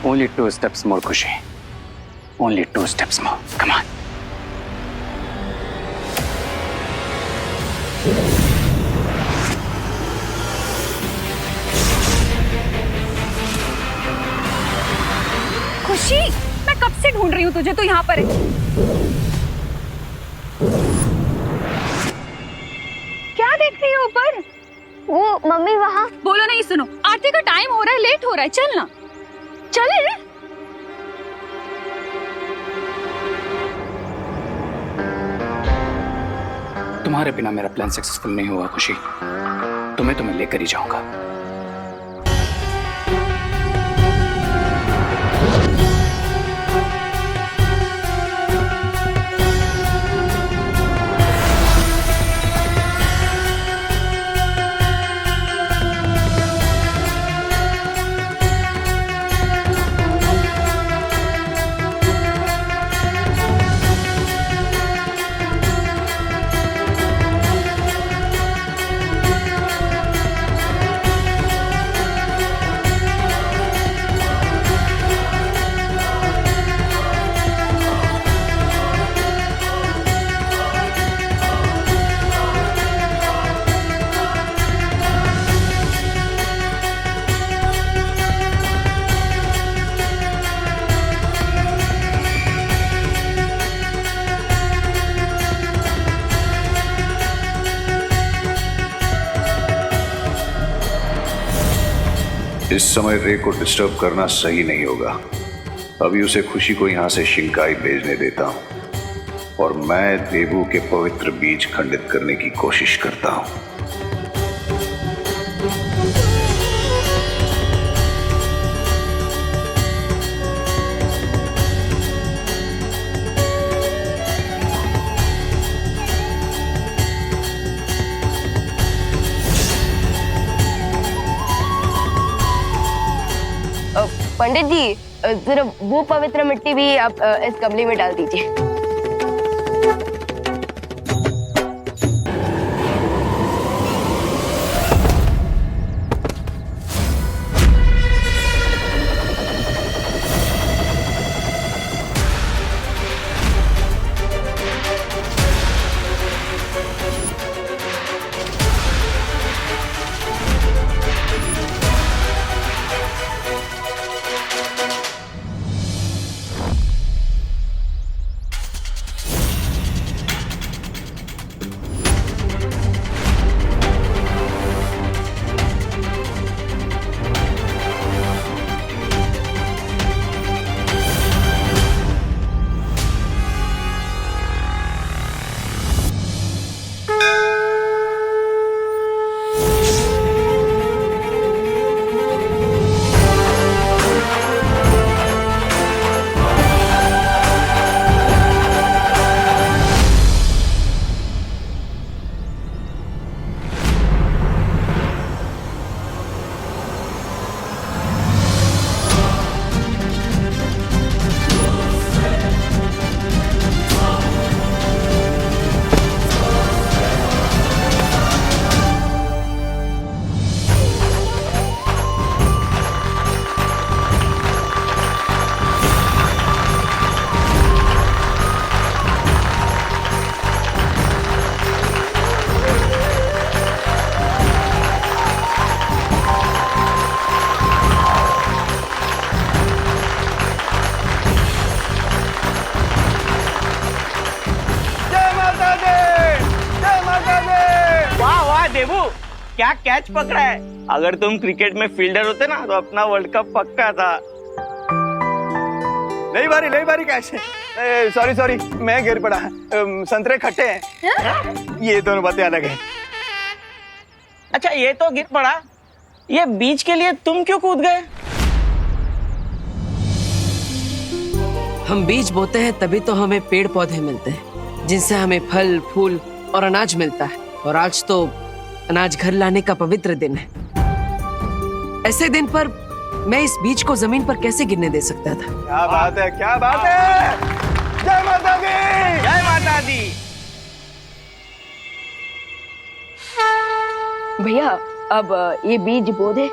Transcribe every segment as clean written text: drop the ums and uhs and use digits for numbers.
Only 2 steps more, Khushi. Only 2 steps more. Come on. खुशी, मैं कब से ढूंढ रही हूँ तुझे, तू यहाँ पर है। क्या देख रही है ऊपर? वो मम्मी वहाँ। बोलो नहीं, सुनो, आरती का टाइम हो रहा है, लेट हो रहा है, चल ना। चले। तुम्हारे बिना मेरा प्लान सक्सेसफुल नहीं होगा खुशी। तुम्हें तो मैं लेकर ही जाऊंगा। इस समय रे को डिस्टर्ब करना सही नहीं होगा। अभी उसे खुशी को यहां से शिंकाई भेजने देता हूं और मैं देवू के पवित्र बीज खंडित करने की कोशिश करता हूं। पंडित जी, जरा वो पवित्र मिट्टी भी आप इस गमले में डाल दीजिए। देवू, क्या कैच पकड़ा है। अगर तुम क्रिकेट में फील्डर होते ना तो अपना वर्ल्ड कप पक्का था। नहीं बारी कैच है। सॉरी मैं गिर पड़ा। संतरे खट्टे हैं। ये दोनों बातें अलग है। अच्छा, ये तो गिर पड़ा, ये बीज के लिए तुम क्यों कूद गए? हम बीज बोते हैं तभी तो हमें पेड़ पौधे मिलते हैं, जिनसे हमें फल फूल और अनाज मिलता है। और आज तो अनाज घर लाने का पवित्र दिन है। ऐसे दिन पर मैं इस बीज को जमीन पर कैसे गिरने दे सकता था? क्या बात है, क्या बात है। जय माता दी, जय माता दी। भैया, अब ये बीज बो दे।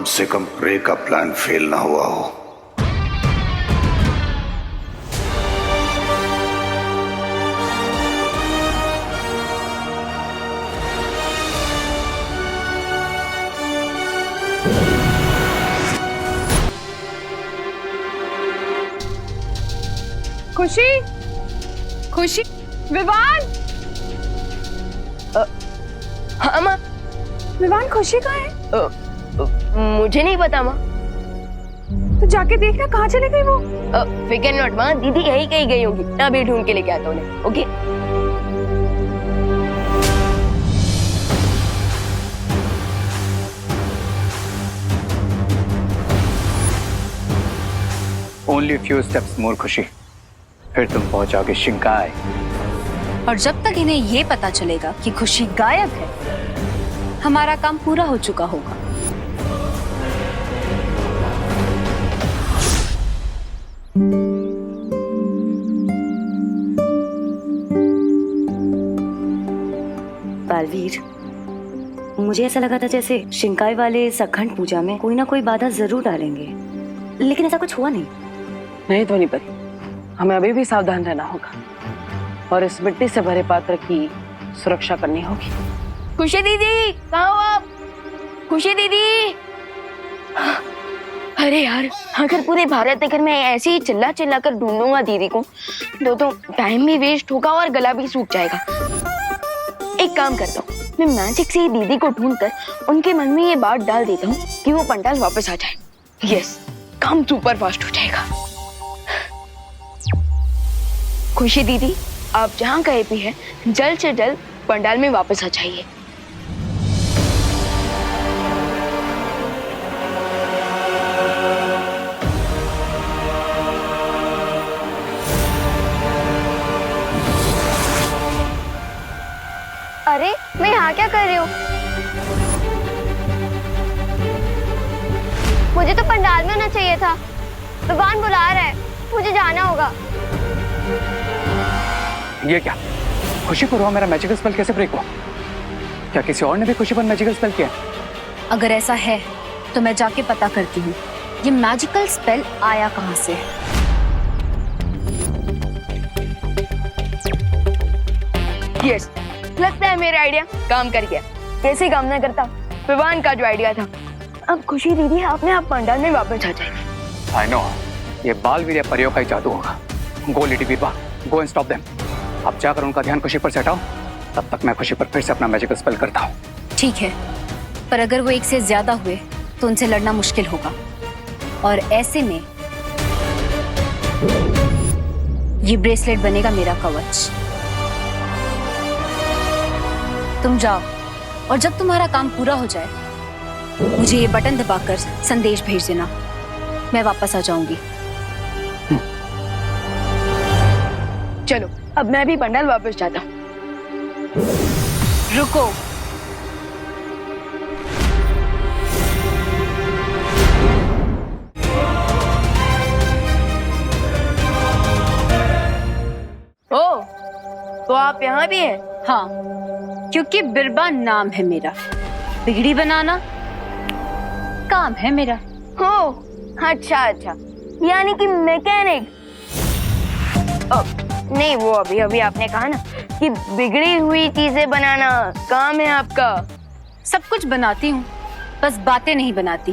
कम से कम प्रे का प्लान फेल ना हुआ हो। खुशी, खुशी, विवान, हाँ माँ। विवान खुशी कहाँ है? मुझे नहीं पता माँ। तो जाके देखना कहाँ चली गई वो। फिकर नॉट माँ, दीदी यही कहीं गई होगी। मैं अभी ढूंढ के लेके आता हूँ उन्हें। ओके। ओनली फ्यू स्टेप्स मोर खुशी, फिर तुम पहुंचाओगे शिंकाई। और जब तक इन्हें ये पता चलेगा कि खुशी गायब है, हमारा काम पूरा हो चुका होगा। बालवीर, मुझे ऐसा लगा था जैसे शिंकाई वाले इस अखंड पूजा में कोई ना कोई बाधा जरूर डालेंगे, लेकिन ऐसा कुछ हुआ नहीं। नहीं ध्वनि परी, हमें अभी भी सावधान रहना होगा और इस मिट्टी से भरे पात्र की सुरक्षा करनी होगी। खुशी दीदी, कहाँ हो आप? खुशी दीदी। अरे यार, अगर पूरे भारत नगर में ऐसे ही चिल्ला चिल्ला कर ढूंढूंगा दीदी को तो टाइम भी वेस्ट होगा और गला भी सूख जाएगा। एक काम करता हूँ, मैं मैजिक से ही दीदी को ढूंढकर उनके मन में ये बात डाल देता हूँ कि वो पंडाल वापस आ जाए। यस, काम सुपर फास्ट हो जाएगा। खुशी दीदी, आप जहाँ कहीं भी हैं, जल्द से जल्द पंडाल में वापस आ जाइए। अरे, मैं यहाँ क्या कर रही हूँ? मुझे तो पंडाल में होना चाहिए था। भगवान बुला रहा है, मुझे जाना होगा। ये क्या? खुशी को हुआ मेरा मैजिकल स्पेल कैसे ब्रेक हुआ? क्या किसी और ने भी खुशी पर मैजिकल स्पेल किया? अगर ऐसा है तो मैं जाके पता करती हूँ ये मैजिकल स्पेल आया कहाँ से। यस, लगता है मेरा आइडिया काम कर गया। कैसे काम ना करता, विवान का जो आइडिया था। अब खुशी दीदी अपने आप पंडाल में वापस आ जाएगी। आई नो, ये बालवीर परियों का ही जादू होगा। गो लेडी बीरबा, गो एंड स्टॉप देम। अब जाकर उनका ध्यान खुशी पर से हटाओ, तब तक मैं खुशी पर फिर से अपना मैजिकल स्पेल करता हूँ। ठीक है, पर अगर वो एक से ज्यादा हुए तो उनसे लड़ना मुश्किल होगा, और ऐसे में ये ब्रेसलेट बनेगा मेरा कवच। तुम जाओ, और जब तुम्हारा काम पूरा हो जाए मुझे ये बटन दबाकर संदेश भेज देना, मैं वापस आ जाऊंगी। चलो, अब मैं भी पंडाल वापस जाता हूँ। रुको, ओ, तो आप यहाँ भी हैं? हाँ, क्योंकि बिरबा नाम है मेरा, बिगड़ी बनाना काम है मेरा। हो, अच्छा अच्छा, यानी कि मैकेनिक। नहीं, वो अभी अभी आपने कहा ना कि बिगड़ी हुई चीजें बनाना काम है आपका। सब कुछ बनाती हूँ, बस बातें नहीं बनाती।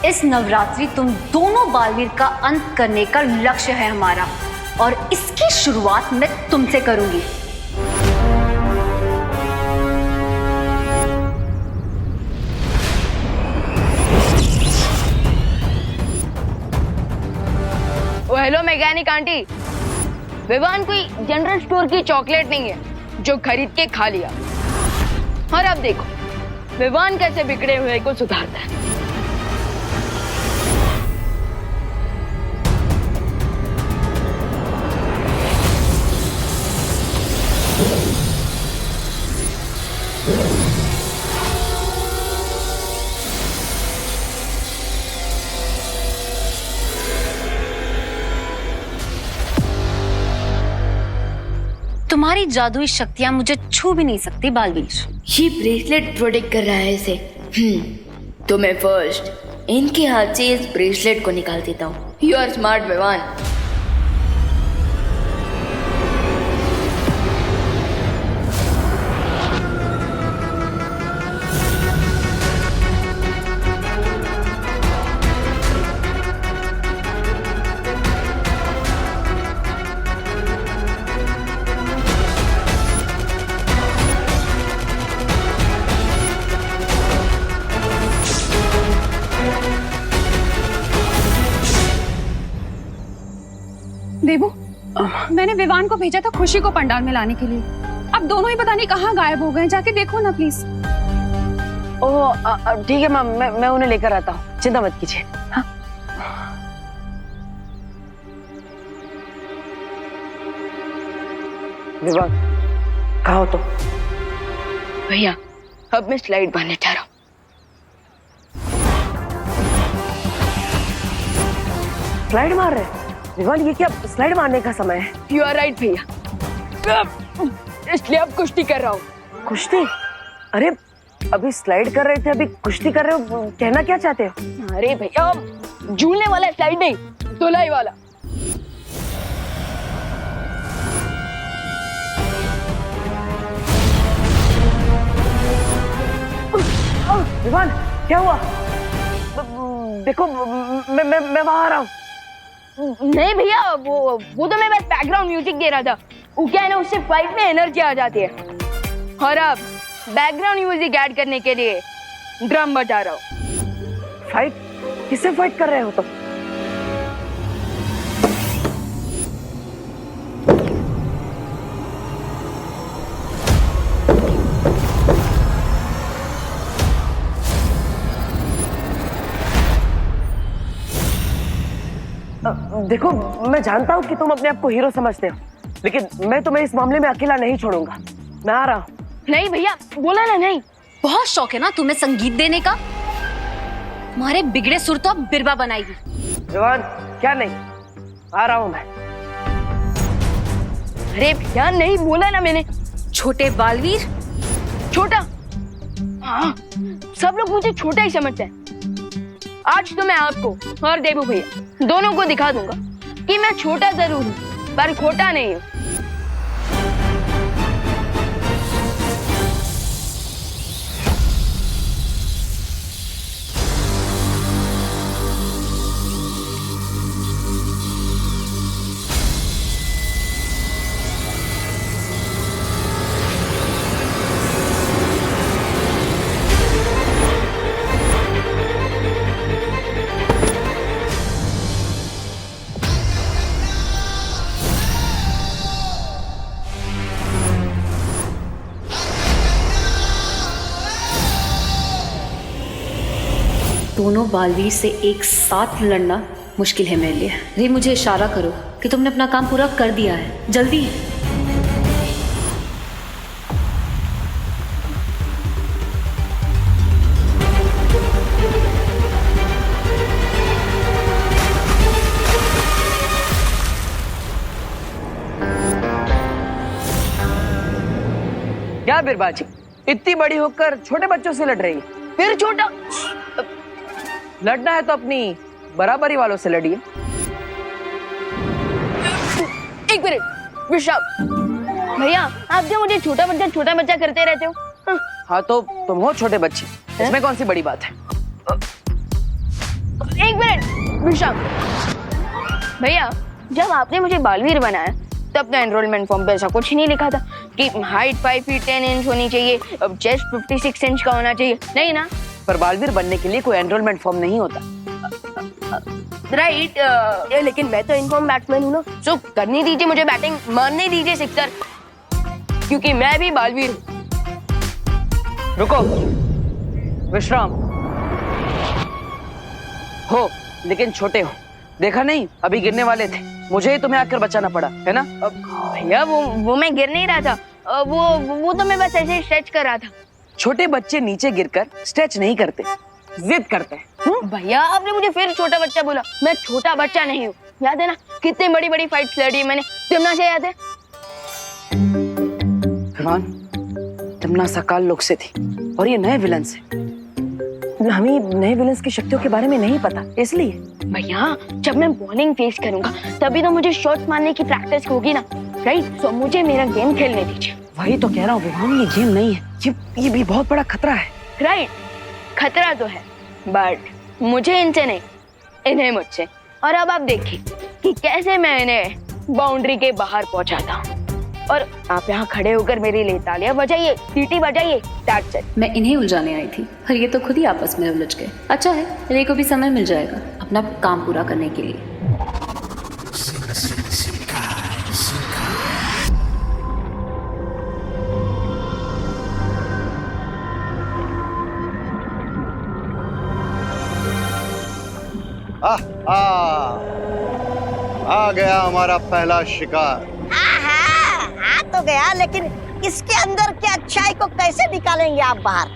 इस नवरात्रि तुम दोनों बालवीर का अंत करने का लक्ष्य है हमारा, और इसकी शुरुआत मैं तुमसे करूंगी। हेलो मैकेनिक आंटी, विवान कोई जनरल स्टोर की चॉकलेट नहीं है जो खरीद के खा लिया। और अब देखो विवान कैसे बिगड़े हुए को सुधारता है। तुम्हारी जादुई शक्तियां मुझे छू भी नहीं सकती बालवीर। ये ब्रेसलेट प्रोटेक्ट कर रहा है इसे। तो मैं फर्स्ट इनके हाथ से इस ब्रेसलेट को निकाल देता हूँ। You are smart Vivaan. Debu, मैंने विवान को भेजा था खुशी को पंडाल में लाने के लिए। अब दोनों ही पता नहीं कहाँ गायब हो गए, जाके देखो ना प्लीज। ओह ठीक है मैम, मैं उन्हें लेकर आता हूँ, चिंता मत कीजिए। हाँ? विवान कहाँ हो तुम? भैया अब मैं स्लाइड बांधने जा रहा हूँ। स्लाइड मार रहे? विवान ये क्या स्लाइड मारने का समय है? यू आर राइट भैया, इसलिए अब कुश्ती कर रहा हूँ। कुश्ती? अरे अभी स्लाइड कर रहे थे, अभी कुश्ती कर रहे हो, कहना क्या चाहते हो? अरे भैया झूलने वाला स्लाइड नहीं, धुलाई वाला। विवान क्या हुआ? देखो मैं वहां आ रहा हूँ। नहीं भैया, वो तो मैं बस बैकग्राउंड म्यूजिक दे रहा था। वो क्या है ना, उससे फाइट में एनर्जी आ जाती है। और अब बैकग्राउंड म्यूजिक ऐड करने के लिए ड्रम बजा रहा हूँ। फाइट? किससे फाइट कर रहे हो तुम? देखो मैं जानता हूँ कि तुम अपने आप को हीरो समझते हो, लेकिन मैं तुम्हें इस मामले में अकेला नहीं छोड़ूंगा। मैं आ रहा हूँ। नहीं भैया, बोला ना नहीं। बहुत शौक है ना तुम्हें संगीत देने का। तुम्हारे बिगड़े सुर तो अब बिरबा बनाएगी। जवान क्या नहीं, आ रहा हूँ मैं। अरे भैया नहीं, बोला ना मैंने। छोटे बालवीर। छोटा? हाँ, सब लोग मुझे छोटा ही समझते हैं। आज तो मैं आपको और देबू भैया दोनों को दिखा दूंगा कि मैं छोटा जरूर हूँ पर खोटा नहीं हूँ। दोनों बालवीर से एक साथ लड़ना मुश्किल है मेरे लिए। रे मुझे इशारा करो कि तुमने अपना काम पूरा कर दिया है। जल्दी। क्या बिरबाजी, इतनी बड़ी होकर छोटे बच्चों से लड़ रही है? फिर छोटा? लड़ना है तो अपनी बराबरी वालों से लड़िए। एक मिनट विशाल भैया, आप जो मुझे छोटा बच्चा करते रहते हो। हाँ तो तुम हो छोटे बच्चे, इसमें कौन सी बड़ी बात है? एक मिनट विशाल भैया, जब आपने मुझे बालवीर बनाया तब तो एनरोलमेंट फॉर्म पे ऐसा कुछ नहीं लिखा था कि हाइट 5 फीट 10 इंच होनी चाहिए, चेस्ट 56 इंच का होना चाहिए, नहीं ना? पर बालवीर बनने के लिए कोई एनरोलमेंट फॉर्म नहीं होता। राइट, लेकिन मैं तो इनफॉर्म बैट्समैन हूँ ना, सो करनी दीजिए मुझे बैटिंग, मारने दीजिए सिक्सर, क्योंकि मैं भी बालवीर हूँ। रुको, विश्राम हो लेकिन छोटे हो। देखा नहीं, अभी गिरने वाले थे, मुझे ही तुम्हें आकर बचाना पड़ा, है ना? भैया वो मैं गिर नहीं रहा था, वो तो मैं बस ऐसे स्ट्रेच कर रहा था। छोटे बच्चे नीचे गिरकर स्ट्रेच नहीं करते, जिद करते हैं। भैया आपने मुझे फिर छोटा बच्चा बोला, मैं छोटा बच्चा नहीं हूँ। याद है ना कितनी बड़ी बड़ी फाइट लड़ी मैंने, तुमने से याद है? विवान, तमन्ना सकाल लोग से थी और ये नए विलन से। हमें नए विलन्स की शक्तियों के बारे में नहीं पता, इसलिए। भैया जब मैं बॉलिंग फेस करूंगा तभी तो मुझे शॉट्स मारने की प्रैक्टिस होगी ना, राइट? सो मुझे मेरा गेम खेलने दीजिए। वही तो कह रहा हूँ विवान, ये गेम नहीं है, ये भी बहुत बड़ा खतरा है। राइट, खतरा तो है, बट मुझे इनसे नहीं, इन्हें मुझसे। और अब आप देखिए कि कैसे मैं इन्हें बाउंड्री के बाहर पहुंचाता हूँ। और आप यहाँ खड़े होकर मेरे लिए तालियां बजाइए, सीटी बजाइए, दैट्स इट। मैं इन्हें उलझाने आई थी और ये तो खुद ही आपस में उलझ गए। अच्छा है, रे को भी समय मिल जाएगा अपना काम पूरा करने के लिए। आ गया हमारा पहला शिकार। आ तो गया, लेकिन इसके अंदर की अच्छाई को कैसे निकालेंगे आप बाहर?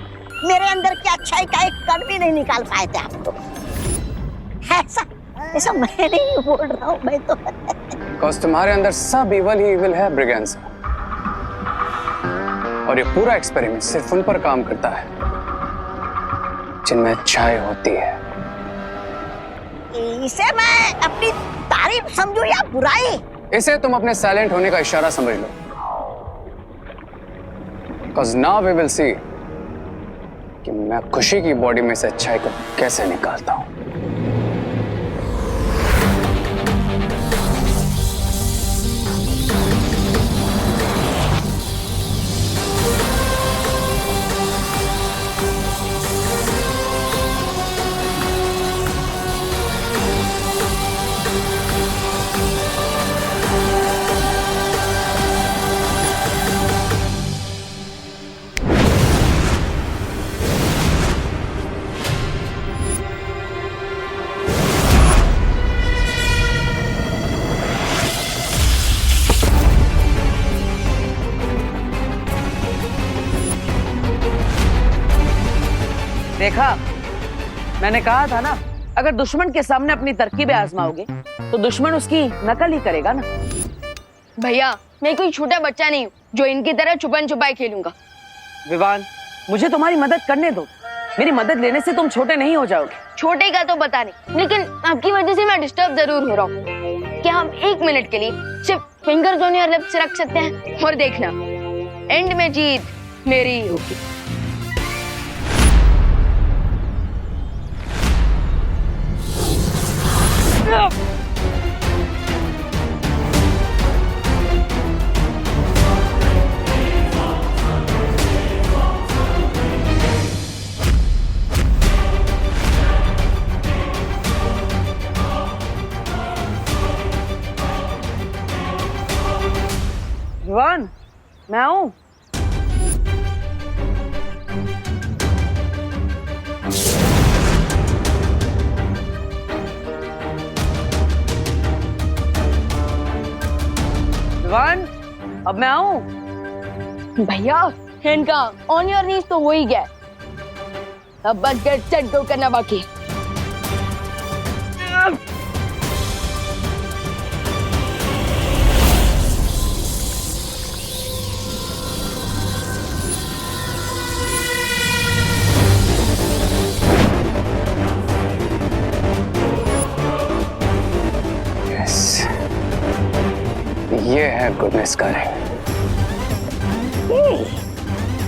मेरे अंदर की अच्छाई का एक कण भी नहीं निकाल पाए थे आप तो। ऐसा मैं नहीं बोल रहा हूँ, मैं तो बिकॉज तुम्हारे अंदर सब इवल ही इवल है ब्रिगेंस, और ये पूरा एक्सपेरिमेंट सिर्फ उन पर काम करता है जिनमें अच्छाई होती है। इसे मैं अपनी तारीफ समझूं या बुराई? इसे तुम अपने साइलेंट होने का इशारा समझ लो, because now we will see कि मैं खुशी की बॉडी में से अच्छाई को कैसे निकालता हूं। देखा, मैंने कहा था ना, अगर दुश्मन के सामने अपनी तरकीबें आजमाओगे तो दुश्मन उसकी नकल ही करेगा ना। भैया मैं कोई छोटा बच्चा नहीं हूँ जो इनकी तरह छुपन छुपाई खेलूंगा। विवान, मुझे तुम्हारी मदद करने दो, मेरी मदद लेने से तुम छोटे नहीं हो जाओगे। छोटे का तो पता नहीं, लेकिन आपकी वजह से मैं डिस्टर्ब जरूर हो रहा हूँ। क्या हम 1 मिनट के लिए सिर्फ फिंगर्स ऑन योर लिप्स रख सकते हैं? और देखना, एंड में जीत मेरी ही होगी। विवान, मैं आऊं? विवान, अब मैं आऊं? भैया इनका ऑन योर नीज तो हो ही गया, अब बस गेट सेट गो करना बाकी है। ये है गुडनेस का रिंग।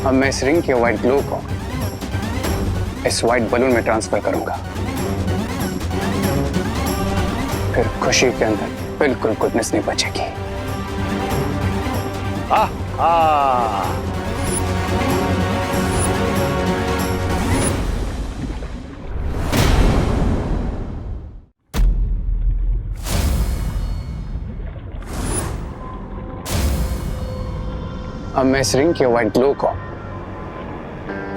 अब मैं इस रिंग के व्हाइट ग्लो को इस व्हाइट बलून में ट्रांसफर करूंगा, फिर खुशी के अंदर बिल्कुल गुडनेस नहीं बचेगी। अब मैं इस रिंग के व्हाइट ग्लो को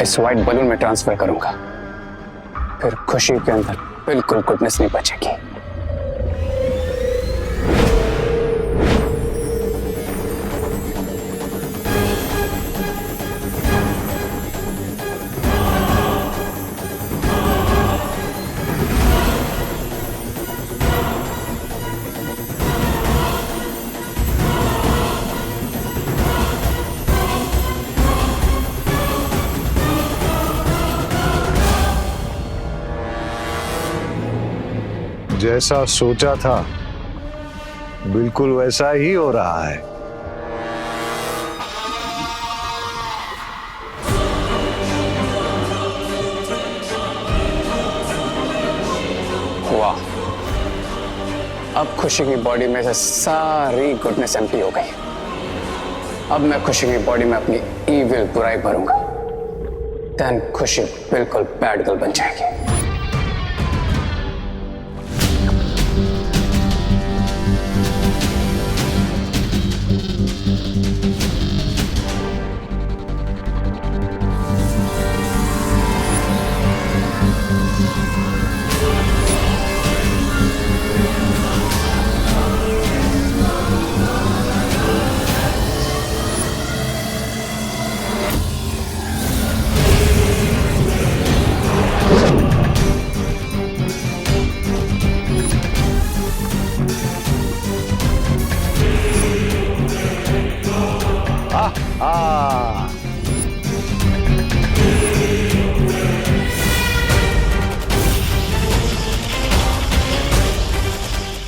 इस व्हाइट बलून में ट्रांसफर करूंगा, फिर खुशी के अंदर बिल्कुल गुडनेस नहीं बचेगी। जैसा सोचा था बिल्कुल वैसा ही हो रहा है। वाह, अब खुशी की बॉडी में से सारी गुडनेस एम्प्टी हो गई। अब मैं खुशी की बॉडी में अपनी ईविल बुराई भरूंगा, देन खुशी बिल्कुल बैड गर्ल बन जाएगी।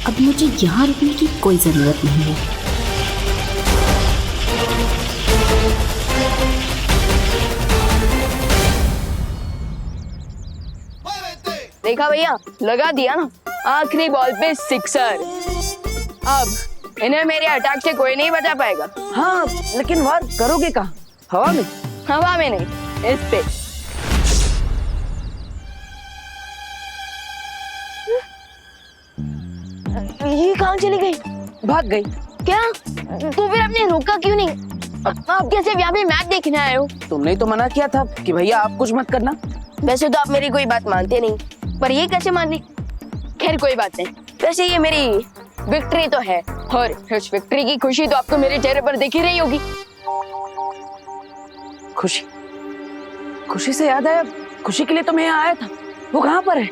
अब मुझे यहाँ रुकने की कोई जरूरत नहीं है। देखा भैया, लगा दिया ना, आखिरी बॉल पे सिक्सर। अब इन्हें मेरे अटैक से कोई नहीं बचा पाएगा। हाँ, लेकिन वार करोगे कहाँ? हवा में? हवा में नहीं, इस पे। ये कहाँ चली गई? भाग गई। क्या? तो फिर आपने रोका क्यों नहीं? आप कैसे यहाँ पे मैच देखने आए हो? तुमने तो मना किया था कि भैया आप कुछ मत करना। वैसे तो आप मेरी कोई बात मानते नहीं, पर ये कैसे मान ली? खैर कोई बात नहीं। वैसे ये मेरी विक्ट्री तो है, और इस विक्ट्री की खुशी तो आपको मेरे चेहरे पर दिख ही रही होगी। खुशी, खुशी से याद आया, खुशी के लिए तो मैं यहाँ आया था। वो कहाँ पर है?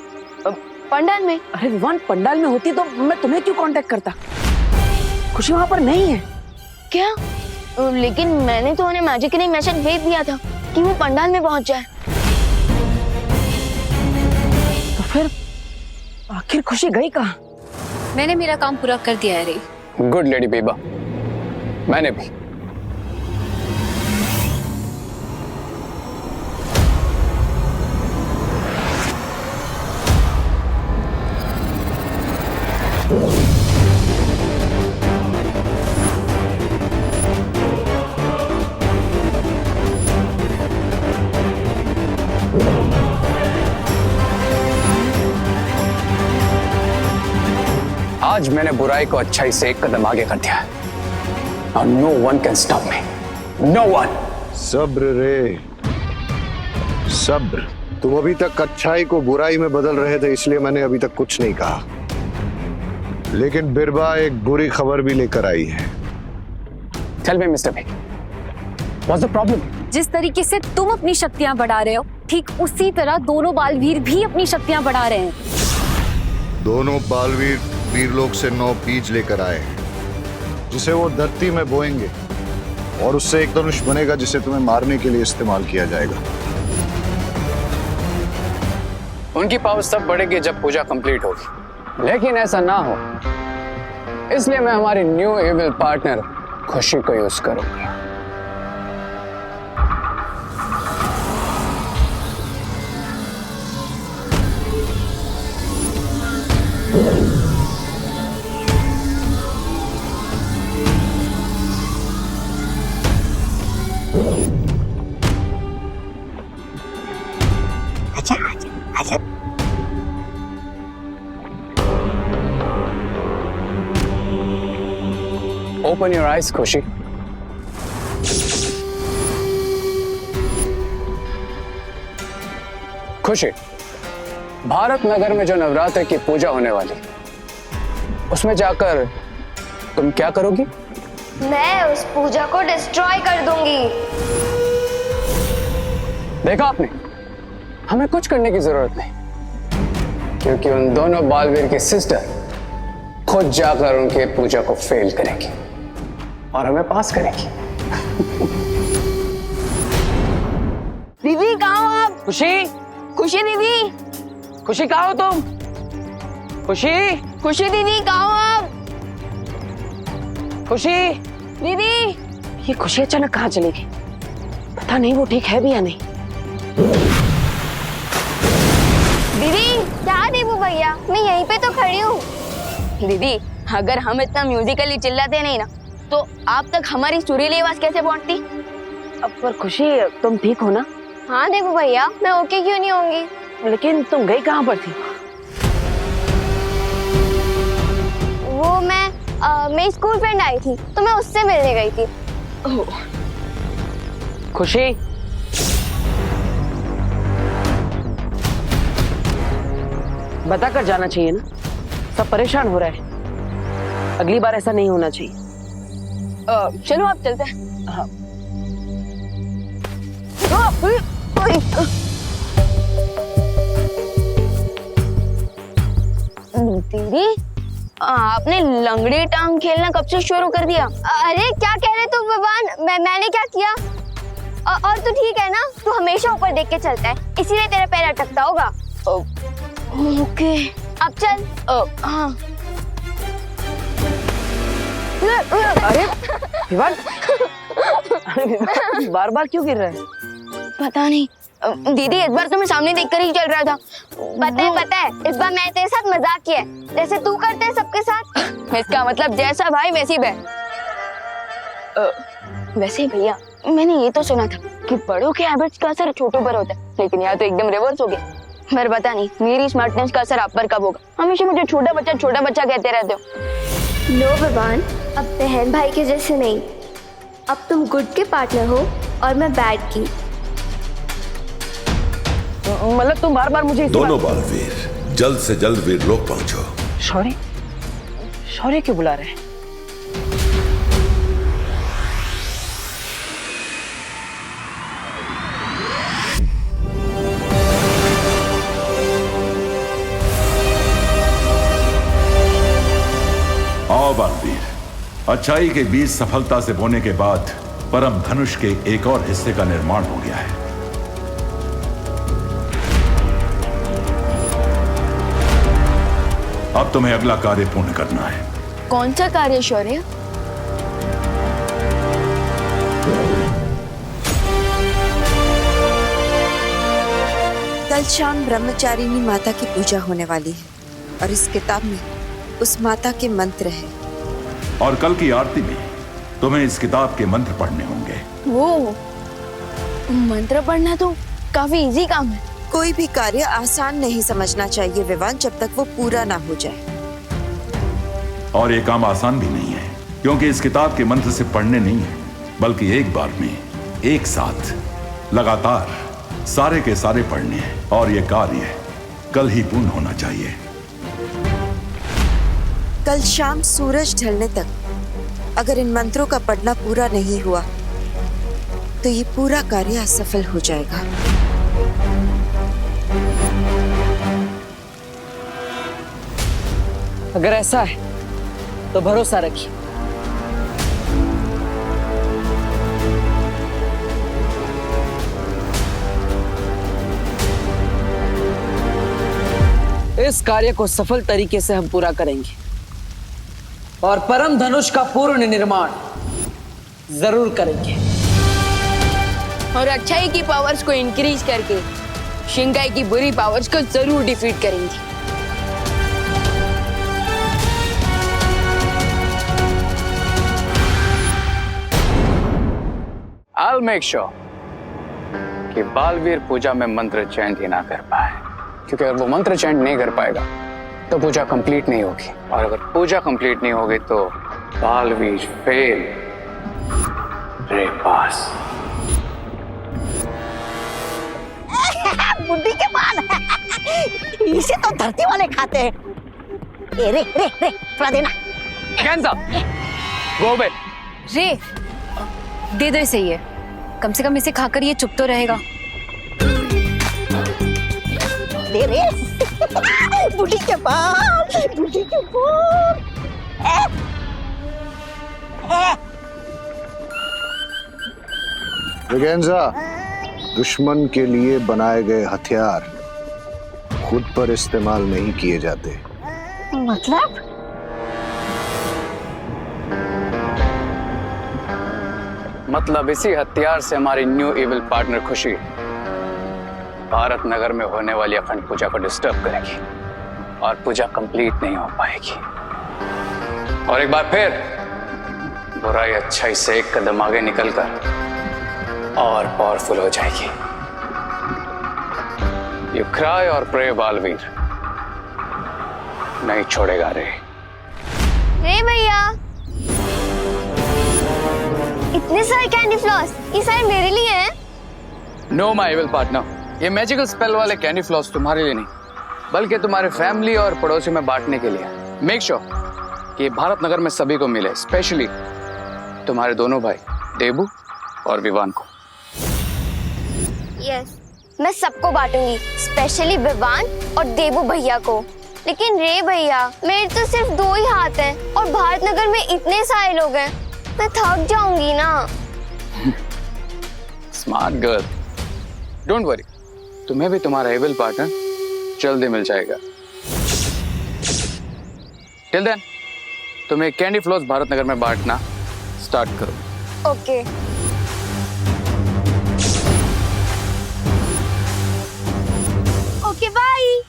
पंडाल में। अरे विवान, पंडाल में होती तो मैं तुम्हें क्यों कांटेक्ट करता? खुशी वहाँ पर नहीं है। क्या? लेकिन मैंने तो उन्हें मैजिकली मैसेज भेज दिया था कि वो पंडाल में पहुंच जाए। तो फिर आखिर खुशी गई कहाँ? मैंने मेरा काम पूरा कर दिया है रे। गुड लेडी बेबा, मैंने भी। आज मैंने बुराई को अच्छाई से एक कदम आगे कर दिया है। Now no one can stop me. No one. सब्र रे, सब्र। तुम अभी तक अच्छाई को बुराई में बदल रहे थे, इसलिए मैंने अभी तक कुछ नहीं कहा। लेकिन बिरबा एक बुरी खबर भी लेकर आई है। Tell me, Mr. Big, what's the problem? जिस तरीके से तुम अपनी शक्तियां बढ़ा रहे हो, ठीक उसी तरह दोनों बालवीर भी अपनी शक्तियां बढ़ा रहे हैं। दोनों बालवीर वीरलोक से 9 बीज लेकर आए हैं, जिसे वो धरती में बोएंगे और उससे एक धनुष बनेगा जिसे तुम्हें मारने के लिए इस्तेमाल किया जाएगा। उनकी पावर तब बढ़ेगी जब पूजा कंप्लीट होगी, लेकिन ऐसा ना हो, इसलिए मैं हमारी न्यू इविल पार्टनर खुशी को यूज करूंगी। Open your eyes, खुशी। खुशी, भारत नगर में जो नवरात्र की पूजा होने वाली, उसमें जाकर तुम क्या करोगी? मैं उस पूजा को डिस्ट्रॉय कर दूंगी। देखा आपने, हमें कुछ करने की जरूरत नहीं, क्योंकि उन दोनों बालवीर की सिस्टर खुद जाकर उनके पूजा को फेल करेगी और हमें पास करेगी। दीदी कहाँ हो आप? खुशी, खुशी दीदी, खुशी कहाँ हो तुम? खुशी, खुशी दीदी कहाँ हो आप? खुशी, दीदी ये खुशी अचानक कहाँ चली गई? पता नहीं वो ठीक है भी या नहीं। दीदी क्या देबू भैया, मैं यहीं पे तो खड़ी हूँ। दीदी अगर हम इतना म्यूजिकली चिल्लाते नहीं ना तो आप तक हमारी सुरीली आवाज कैसे पहुंचती? अब पर खुशी तुम ठीक हो ना? हाँ देबू भैया, मैं ओके क्यों नहीं होंगी। लेकिन तुम गई कहाँ पर थी? वो मेरी स्कूल फ्रेंड आई थी तो मैं उससे मिलने गई थी। खुशी, बता कर जाना चाहिए ना, सब परेशान हो रहा है। अगली बार ऐसा नहीं होना चाहिए। चलो आप चलते हैं। हाँ। दीदी आपने लंगड़ी टांग खेलना कब से शुरू कर दिया? अरे क्या कह रहे तू भगवान, मैंने क्या किया? और तू ठीक है ना? तू हमेशा ऊपर देख के चलता है इसीलिए तेरा पैर अटकता होगा। ओके अब चल। हाँ। अरे विवान, बार बार क्यों गिर रहा है? पता नहीं दीदी, इस बार तो मैं सामने देखकर ही चल रहा था। पता है इस बार मैंने तेरे साथ मजाक किया है, जैसे तू करते है सबके साथ। इसका मतलब जैसा भाई वैसी बहन। वैसे भैया मैंने ये तो सुना था कि बड़ों के हैबिट्स का असर छोटों पर होता है, लेकिन यहाँ तो एकदम रिवर्स हो गया। पर पता नहीं मेरी स्मार्टनेस का असर आप पर कब होगा। हमेशा मुझे छोटा बच्चा कहते रहते हो। नो भगवान, अब बहन भाई के जैसे नहीं, अब तुम गुड के पार्टनर हो और मैं बैड की। मतलब तुम बार बार मुझे दोनों बालवीर जल्द से जल्द वीरलोक पहुंचो। शौर्य क्यों बुला रहे हैं? आओ बालवीर, अच्छाई के बीज सफलता से बोने के बाद परम धनुष के एक और हिस्से का निर्माण हो गया है। अब तुम्हें अगला कार्य पूर्ण करना है। कौन सा कार्य शौर्य? कल शाम ब्रह्मचारिणी माता की पूजा होने वाली है और इस किताब में उस माता के मंत्र हैं। और कल की आरती में तुम्हें इस किताब के मंत्र पढ़ने होंगे। वो मंत्र पढ़ना तो काफी इजी काम है। कोई भी कार्य आसान नहीं समझना चाहिए विवान, जब तक वो पूरा ना हो जाए। और ये काम आसान भी नहीं है, क्योंकि इस किताब के मंत्र से पढ़ने नहीं है, बल्कि एक बार में एक साथ लगातार सारे के सारे पढ़ने हैं। और ये कार्य कल ही पूर्ण होना चाहिए। कल शाम सूरज ढलने तक अगर इन मंत्रों का पढ़ना पूरा नहीं हुआ तो ये पूरा कार्य असफल हो जाएगा। अगर ऐसा है तो भरोसा रखिए। इस कार्य को सफल तरीके से हम पूरा करेंगे और परम धनुष का पूर्ण निर्माण जरूर करेंगे। और अच्छाई की पावर्स को इंक्रीज करके शिंगाई की बुरी पावर्स को जरूर डिफीट करेंगे। I'll make sure कि बालवीर पूजा में मंत्र चैंट ही ना कर पाए, क्योंकि अगर वो मंत्र चैंट नहीं कर पाएगा तो पूजा कंप्लीट नहीं होगी, और अगर पूजा कंप्लीट नहीं होगी तो बालवीर फेल। रे पास बुड्ढी के बाल इसे तो धरती वाले खाते हैं। रे रे रे थोड़ा देना। रे दे दो इसे, ये कम से कम इसे खाकर ये चुप तो रहेगा। दे रे बुड्ढी के बाल, बुड्ढी के बाल। ब्रिगेंजा, दुश्मन के लिए बनाए गए हथियार खुद पर इस्तेमाल नहीं किए जाते, मतलब इसी हथियार से हमारी न्यू इविल पार्टनर खुशी भारत नगर में होने वाली अखंड पूजा को डिस्टर्ब करेगी और पूजा कंप्लीट नहीं हो पाएगी। और एक बार फिर बुराई अच्छाई से एक कदम आगे निकलकर और पावरफुल हो जाएगी। यू क्राई और प्रे बालवीर, नहीं छोड़ेगा रे। रे भैया, इतने सारे कैंडी फ्लॉस, ये सारे मेरे लिए हैं? नो माय इविल पार्टनर, ये मैजिकल स्पेल वाले कैंडी फ्लॉस तुम्हारे लिए नहीं बल्कि तुम्हारे फैमिली और पड़ोसी में बांटने के लिए। मेक श्योर कि ये भारत नगर में सभी को मिले, स्पेशली तुम्हारे दोनों भाई देबू और विवान को। यस, मैं सबको बांटूंगी, स्पेशली विवान और देबू भैया को। लेकिन रे भैया, मेरे तो सिर्फ 2 ही हाथ हैं और भारत नगर में इतने सारे लोग हैं, मैं थक जाऊंगी ना। स्मार्ट गर्ल, डोंट वरी, तुम्हें भी तुम्हारा एविल पार्टनर जल्दी मिल जाएगा। टिल देन तुम्हें कैंडी फ्लॉस भारत नगर में बांटना स्टार्ट करो। Okay. Okay, bye.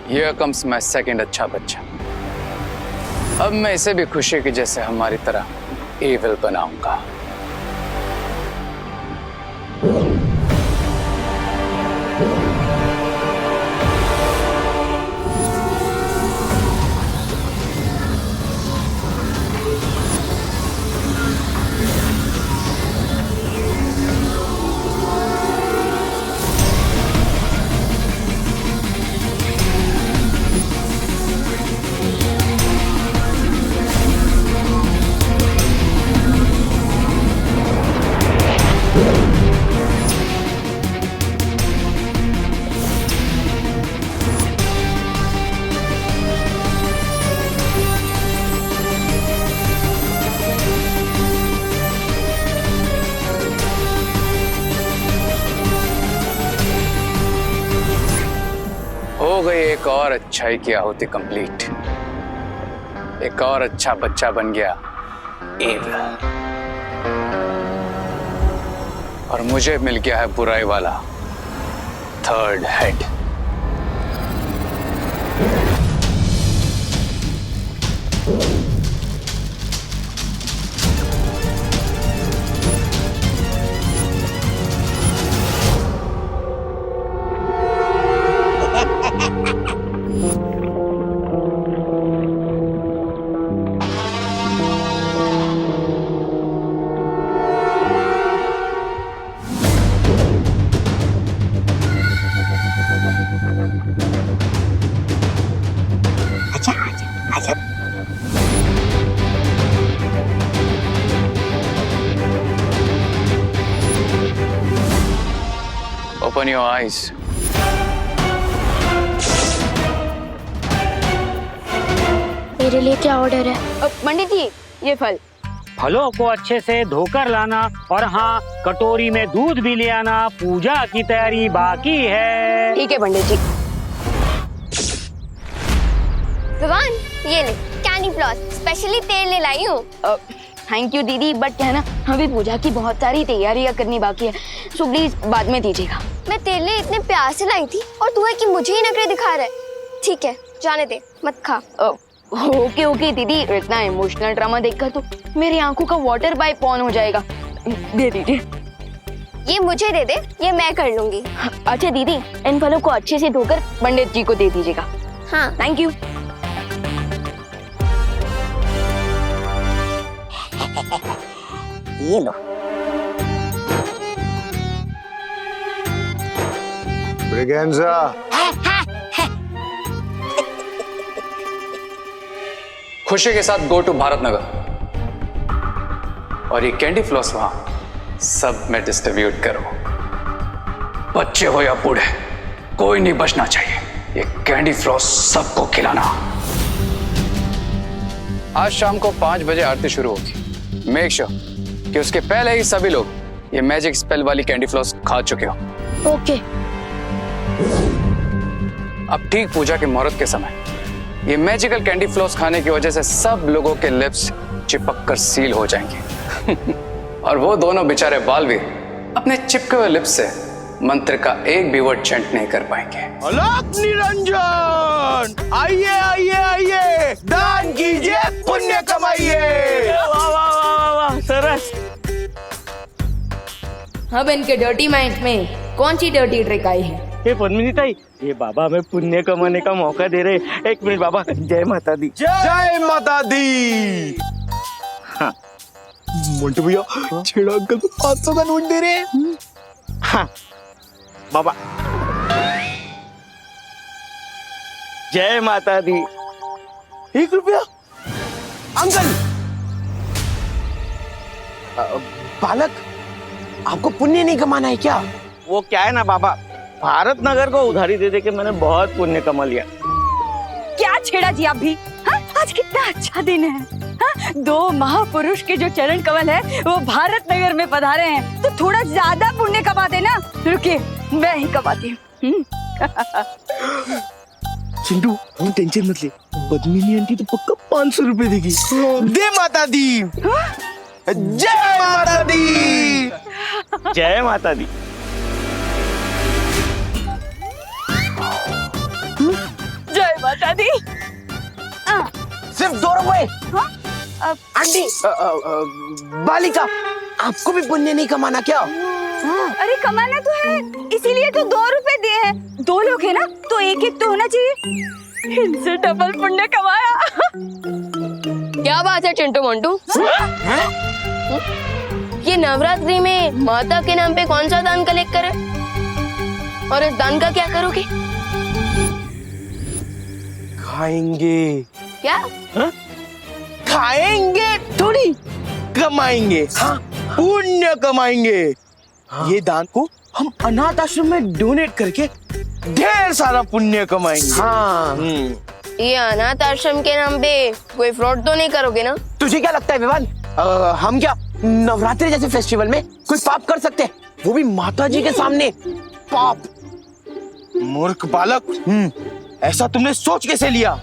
Here comes my second अच्छा बच्चा। अब मैं इसे भी खुशी की जैसे हमारी तरह एविल बनाऊंगा। हो गई एक और अच्छाई की आहुति कंप्लीट। एक और अच्छा बच्चा बन गया एविल, और मुझे मिल गया है बुराई वाला third head. Open your eyes. मेरे लिए क्या ऑर्डर है? पंडित जी, ये फल। फलों को अच्छे से धोकर लाना और हाँ, कटोरी में दूध भी ले आना। पूजा की तैयारी बाकी है। ठीक है पंडित जी। विवान, ये ले कैंडी फ्लॉस, स्पेशली तेल ले लाई हूँ। थैंक यू दीदी, बट क्या है ना, अभी पूजा की बहुत सारी तैयारियां करनी बाकी है, सो प्लीज बाद में दीजिएगा। मैं तेल ले इतने प्यार से लाई थी और तू है कि मुझे ही नखरे दिखा रहा है। ठीक है, जाने दे, मत खा। ओके ओके दीदी, इतना इमोशनल ड्रामा देखकर तो मेरी आंखों का वाटर पाइप ऑन हो जाएगा। दे दीजिए। ये मुझे दे दे, ये मैं कर लूंगी। अच्छा दीदी, इन फलों को अच्छे से धोकर पंडित जी को दे दीजिएगा। हाँ, थैंक यू। ये लो। ब्रिगेंजा, खुशी के साथ गो टू भारत नगर, और ये कैंडी फ्लॉस वहां सब में डिस्ट्रीब्यूट करो। बच्चे हो या बूढ़े, कोई नहीं बचना चाहिए। ये कैंडी फ्लॉस सबको खिलाना। आज शाम को 5 बजे आरती शुरू होगी। मेक श्योर कि उसके पहले ही सभी लोग ये मैजिक स्पेल वाली कैंडी फ्लॉस खा चुके हो। ओके। अब ठीक पूजा के मुहूर्त के समय ये मैजिकल कैंडी फ्लॉस खाने की वजह से सब लोगों के लिप्स चिपक कर सील हो जाएंगे और वो दोनों बेचारे बालवीर अपने चिपके हुए लिप्स से मंत्र का एक भी वर्ड चैंट नहीं कर पाएंगे। अलग निरंजन, आइए आइए आइए, दान कीजिए, पुण्य कमाइए। वाह वाह वाह वाह, सरस। अब इनके डर्टी माइंड में कौन सी डर्टी ट्रिक आई है? ये पद्मिनी ताई, ये बाबा हमें पुण्य कमाने का मौका दे रहे। एक मिनट बाबा, जय माता दी। जय माता दी। हाँ मोंटू भैया, छेड़ा अंकल को 500 का नोट दे रहे हैं। हाँ बाबा, जय माता दी। 1 रुपया अंकल। बालक, आपको पुण्य नहीं कमाना है क्या? वो क्या है ना बाबा, भारत नगर को उधारी दे दे के मैंने बहुत पुण्य कमा लिया। क्या छेड़ा जी आप भी? हाँ? आज कितना अच्छा दिन है। हाँ? 2 महापुरुष के जो चरण कमल है वो भारत नगर में पधारे हैं, तो थोड़ा ज्यादा पुण्य कमा देना। रुकिए, मैं ही कमाती हूँ। चिंटू, हम टेंशन मत ले, पद्मिनी आंटी तो पक्का 500 रुपए देगी। दे माता दी। जय माता दी। जय माता दी। जय माता दी। सिर्फ 2 रुपए। आंटी, बालिका, आपको भी पुण्य नहीं कमाना क्या? अरे कमाना तो है, इसीलिए तो 2 रुपए दिए हैं। 2 लोग हैं ना, तो 1-1 तो होना चाहिए। इनसे डबल पुण्य कमाया। क्या बात है चिंटू मोंटू? ये नवरात्रि में माता के नाम पे कौन सा दान कलेक्ट करे और इस दान का क्या करोगे? खाएंगे। क्या? हा? खाएंगे थोड़ी, कमाएंगे। हाँ, पुण्य कमाएंगे। हाँ। ये दान को हम अनाथ आश्रम में डोनेट करके ढेर सारा पुण्य कमाएंगे। हाँ। ये अनाथ आश्रम के नाम पे कोई फ्रॉड तो नहीं करोगे ना? तुझे क्या लगता है विवान, हम क्या नवरात्रि जैसे फेस्टिवल में कोई पाप कर सकते हैं, वो भी माता जी के सामने? पाप? मूर्ख बालक, ऐसा तुमने सोच कैसे लिया?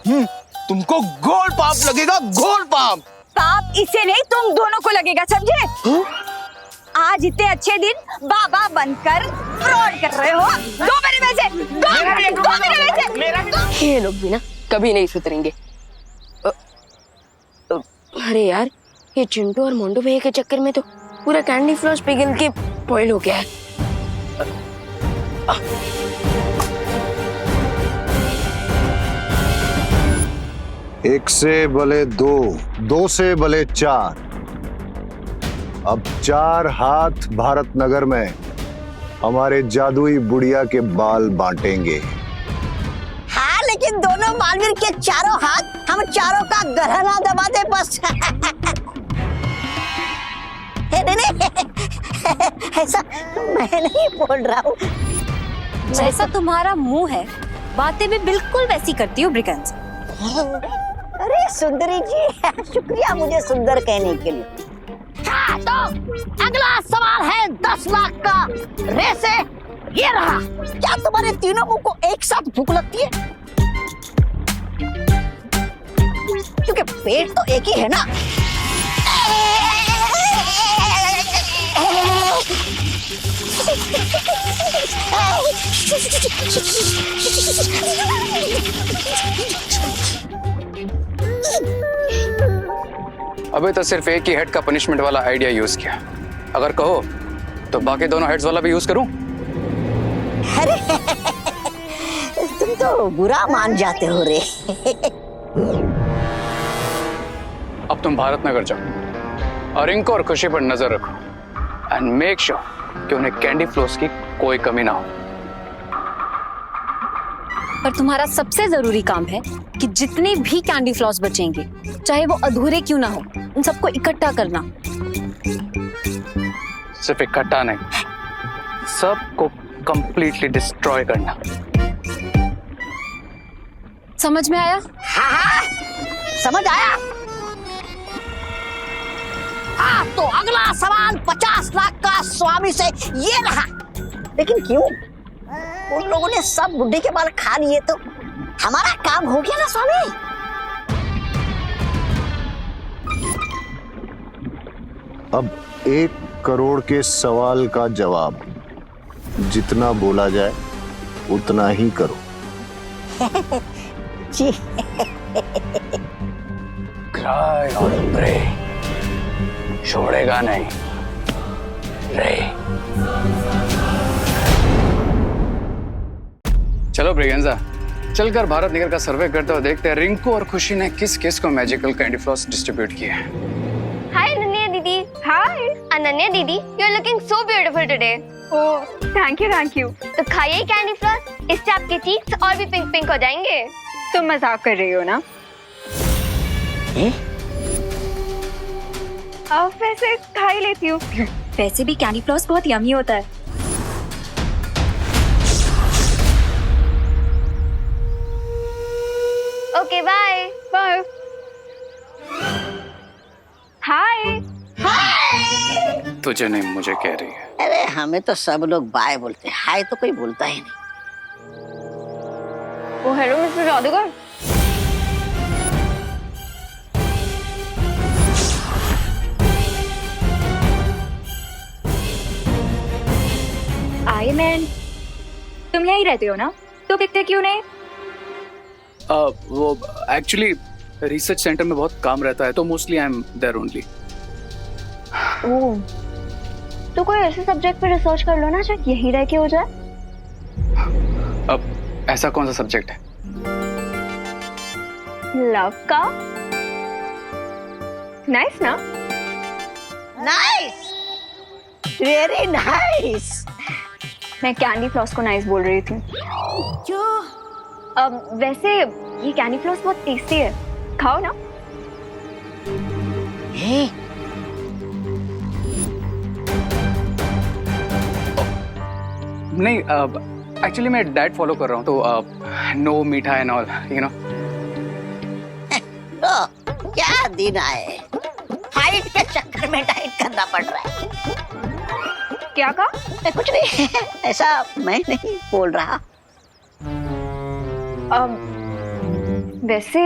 तुमको घोर पाप लगेगा, घोर पाप। पाप इसे नहीं, तुम दोनों को लगेगा, समझे? आज इतने अच्छे दिन बाबा बनकर फ्रॉड कर रहे हो। दो मेरे पैसे, दो मेरे पैसे। ये लोग भी ना कभी नहीं सुधरेंगे। अरे यार, ये चिंटू और मोंटू भैया के चक्कर में तो पूरा कैंडी फ्लॉस पिघल के बॉयल हो गया है। एक से भले 2, 2 से भले 4। अब 4 हाथ भारत नगर में हमारे जादुई बुढ़िया के बाल बांटेंगे। हाँ, लेकिन दोनों बालवीर के चारों हाथ हम चारों का गहना दबा दे बस। नहीं, ऐसा मैं नहीं बोल रहा हूँ। जैसा तुम्हारा मुंह है, बातें भी बिल्कुल वैसी करती हो ब्रिकन्स। अरे सुंदरी जी, शुक्रिया मुझे सुंदर कहने के लिए। हाँ, तो अगला सवाल है 10 लाख का। रेस है ये रहा। क्या तुम्हारे तीनों मुंह को एक साथ भूख लगती है? क्योंकि पेट तो एक ही है ना। अभी तो सिर्फ एक ही हेड का पनिशमेंट वाला आइडिया यूज किया। अगर कहो तो बाकी दोनों हेड्स वाला भी यूज करूं? अरे तुम तो बुरा मान जाते हो रे। अब तुम भारत नगर जाओ और इनको और खुशी पर नजर रखो एंड मेक श्योर कि उन्हें कैंडी फ्लोस की कोई कमी ना हो। पर तुम्हारा सबसे जरूरी काम है कि जितने भी कैंडी फ्लॉस बचेंगे चाहे वो अधूरे क्यों ना हो, उन सबको इकट्ठा करना। सिर्फ इकट्ठा नहीं, सबको कंप्लीटली डिस्ट्रॉय करना। समझ में आया? हाँ, समझ आया। हाँ, तो अगला सवाल 50 लाख का स्वामी से ये रहा, लेकिन क्यों? उन लोगों ने सब बुड्ढे के बाल खा लिए तो हमारा काम हो गया ना स्वामी। अब 1 करोड़ के सवाल का जवाब जितना बोला जाए उतना ही करो। जी। क्राई और प्रे, छोड़ेगा नहीं रे। चलो ब्रिगेंजा, चलकर भारत निगर का सर्वे करते हुए देखते हैं रिंकू और खुशी ने किस किस को मैजिकल कैंडी फ्लॉस डिस्ट्रीब्यूट किया है। हाय अनन्या दीदी। हाय अनन्या दीदी, you are looking so beautiful today. Oh thank you. तो खाइए कैंडी फ्लॉस, इससे आपके चीक्स और भी पिंक पिंक हो जाएंगे। तुम मजाक कर रही हो ना? अब वैसे खा ही लेती हूँ। वैसे भी कैंडी फ्लॉस बहुत यम्मी होता है। Okay bye bye. हाय। तुझे नहीं, मुझे कह रही है। अरे हमें तो सब लोग बाय बोलते हैं, हाय तो कोई बोलता ही नहीं। ओ हेलो मिस्टर जादूगर। आई मैन, तुम यहीं रहते हो ना? तो दिखते क्यों नहीं? वो एक्चुअली रिसर्च सेंटर में बहुत काम रहता है, तो mostly I am there only. ओह, तो कोई ऐसे सब्जेक्ट पे रिसर्च कर लो ना जो यहीं रह के हो जाए। अब ऐसा कौन सा सब्जेक्ट है? लव का। नाइस ना? Nice, very nice. मैं कैंडी फ्लॉस को नाइस बोल रही थी। क्यों? वैसे ये कैंडी फ्लॉस बहुत टेस्टी है, खाओ ना। नहीं, एक्चुअली मैं डाइट फॉलो कर रहा हूँ, तो नो मीठा एंड ऑल, यू नो। तो क्या दिन आए, हाइट के चक्कर में डाइट करना पड़ रहा है। क्या कहा? कुछ नहीं, ऐसा मैं नहीं बोल रहा। वैसे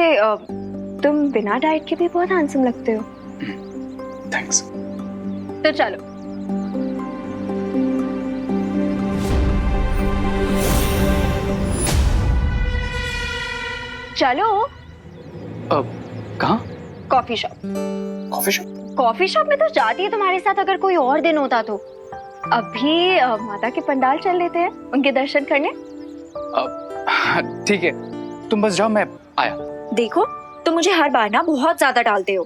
तुम बिना डाइट के भी बहुत हैंडसम लगते हो। थैंक्स। तो चलो। चलो। कहाँ? Coffee shop. Coffee shop? Coffee shop में तो जाती है तुम्हारे साथ, अगर कोई और दिन होता तो। अभी माता के पंडाल चल लेते हैं, उनके दर्शन करने। ठीक है, तुम बस जाओ, मैं आया। देखो, तुम मुझे हर बार ना बहुत ज्यादा डालते हो।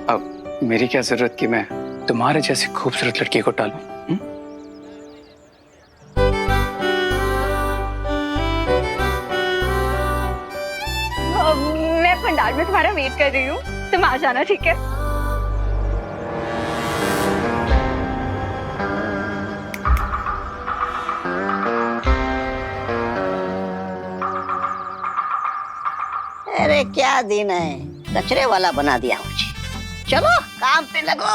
अब मेरी क्या जरूरत कि मैं तुम्हारे जैसी खूबसूरत लड़की को टालूं? मैं पंडाल में तुम्हारा वेट कर रही हूँ, तुम आ जाना, ठीक है? अरे क्या दिन है, कचरे वाला बना दिया मुझे। चलो काम पे लगो।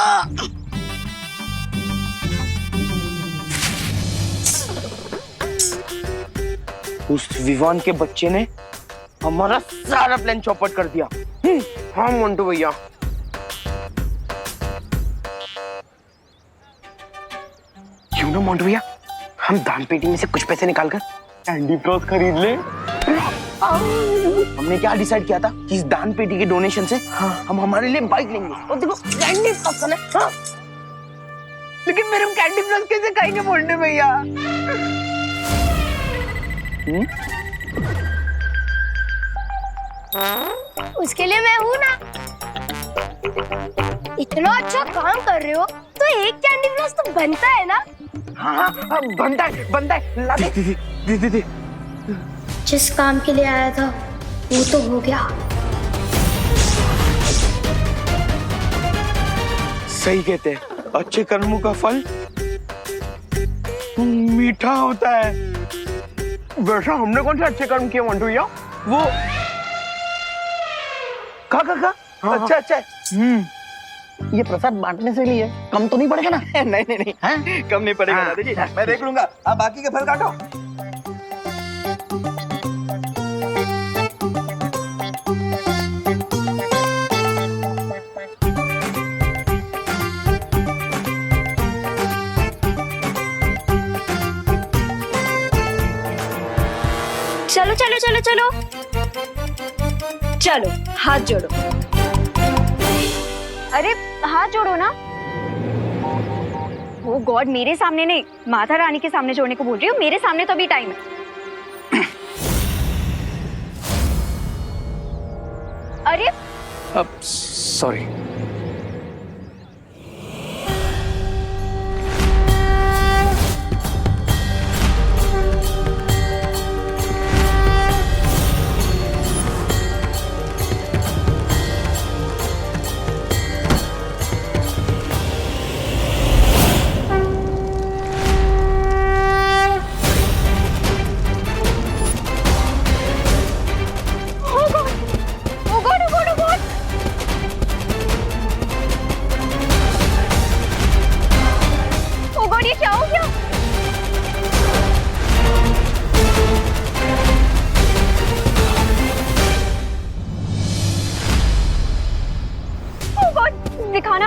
उस विवान के बच्चे ने हमारा सारा प्लान चौपट कर दिया। हाँ मोंटू भैया। क्यों ना मोंटू भैया, हम दान पेटी में से कुछ पैसे निकालकर कैंडी फ्लॉस खरीद ले। हमने क्या डिसाइड किया था कि इस दान पेटी के डोनेशन से हम हमारे लिए बाइक लेंगे। और देखो कैंडी फ्लॉस है। हाँ। लेकिन फिर हम कैंडी फ्लॉस कैसे खाएंगे मोंटू भैया? उसके लिए मैं हूँ ना। इतना अच्छा काम कर रहे हो तो एक कैंडी फ्लॉस तो बनता है ना? हाँ बनता है, बनता है। ला दे। दे। जिस काम के लिए आया था वो तो हो गया। सही कहते हैं, अच्छे कर्मों का फल मीठा होता है। वैसा हमने कौन से अच्छे कर्म किए मंटू भैया? वो का अच्छा अच्छा। ये प्रसाद बांटने से लिए कम तो नहीं पड़ेगा ना? नहीं नहीं नहीं, कम नहीं पड़ेगा दादाजी, मैं देख लूंगा। आप बाकी के फल काटो। चलो चलो चलो चलो चलो, हाथ जोड़ो। अरे हाथ जोड़ो ना। ओ गॉड, मेरे सामने नहीं, माता रानी के सामने जोड़ने को बोल रही हूँ। मेरे सामने तो अभी टाइम है। अरे अब सॉरी। दिखाना,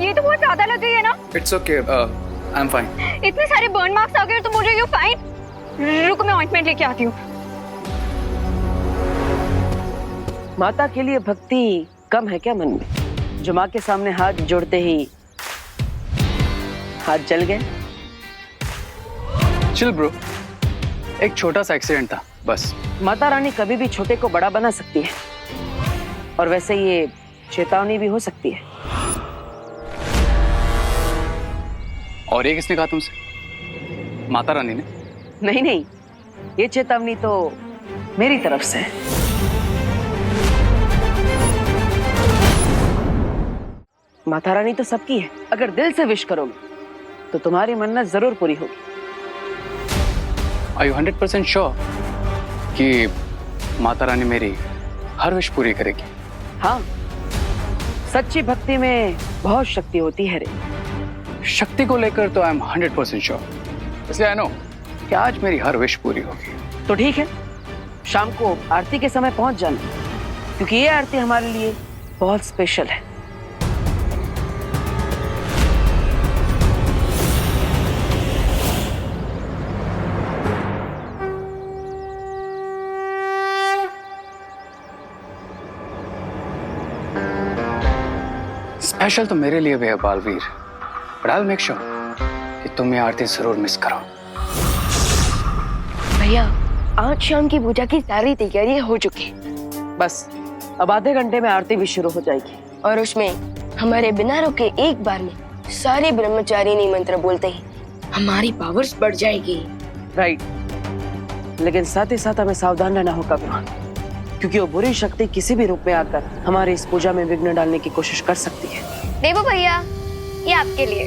ये तो बहुत ज्यादा लग रही है ना। It's okay, I am fine. इतने सारे बर्न मार्क्स आ गए और तुम बोल रहे हो फाइन। रुको, मैं ऑइंटमेंट लेके आती हूँ। माता के लिए भक्ति कम है क्या मन में, जो माँ के सामने हाथ जोड़ते ही हाथ जल गए? चिल ब्रो, एक छोटा सा एक्सीडेंट था बस। माता रानी कभी भी छोटे को बड़ा बना सकती है, और वैसे ये चेतावनी भी हो सकती है। और ये किसने कहा तुमसे? माता रानी ने? नहीं नहीं, ये चेतावनी तो मेरी तरफ से है। माता रानी तो सबकी है, अगर दिल से विश करोगे तो तुम्हारी मन्नत जरूर पूरी होगी। Are you 100% श्योर कि माता रानी मेरी हर विश पूरी करेगी? हाँ, सच्ची भक्ति में बहुत शक्ति होती है रे। शक्ति को लेकर तो आई एम 100% श्योर, इसलिए आई नो कि आज मेरी हर विश पूरी होगी। तो ठीक है, शाम को आरती के समय पहुंच जाना, क्योंकि ये आरती हमारे लिए बहुत स्पेशल है। स्पेशल तो मेरे लिए भी है Baalveer, but I will make sure कि तुम ये आरती जरूर मिस करो। भैया, आज शाम की पूजा की सारी तैयारी हो चुकी, बस अब आधे घंटे में आरती भी शुरू हो जाएगी, और उसमें हमारे बिना रुके एक बार में सारे ब्रह्मचारिणी मंत्र बोलते ही हमारी पावर्स बढ़ जाएगी। राइट, लेकिन साथ ही साथ हमें सावधान रहना होगा विमान, क्योंकि वो बुरी शक्ति किसी भी रूप में आकर हमारे इस पूजा में विघ्न डालने की कोशिश कर सकती है। देवो भैया, ये आपके लिए।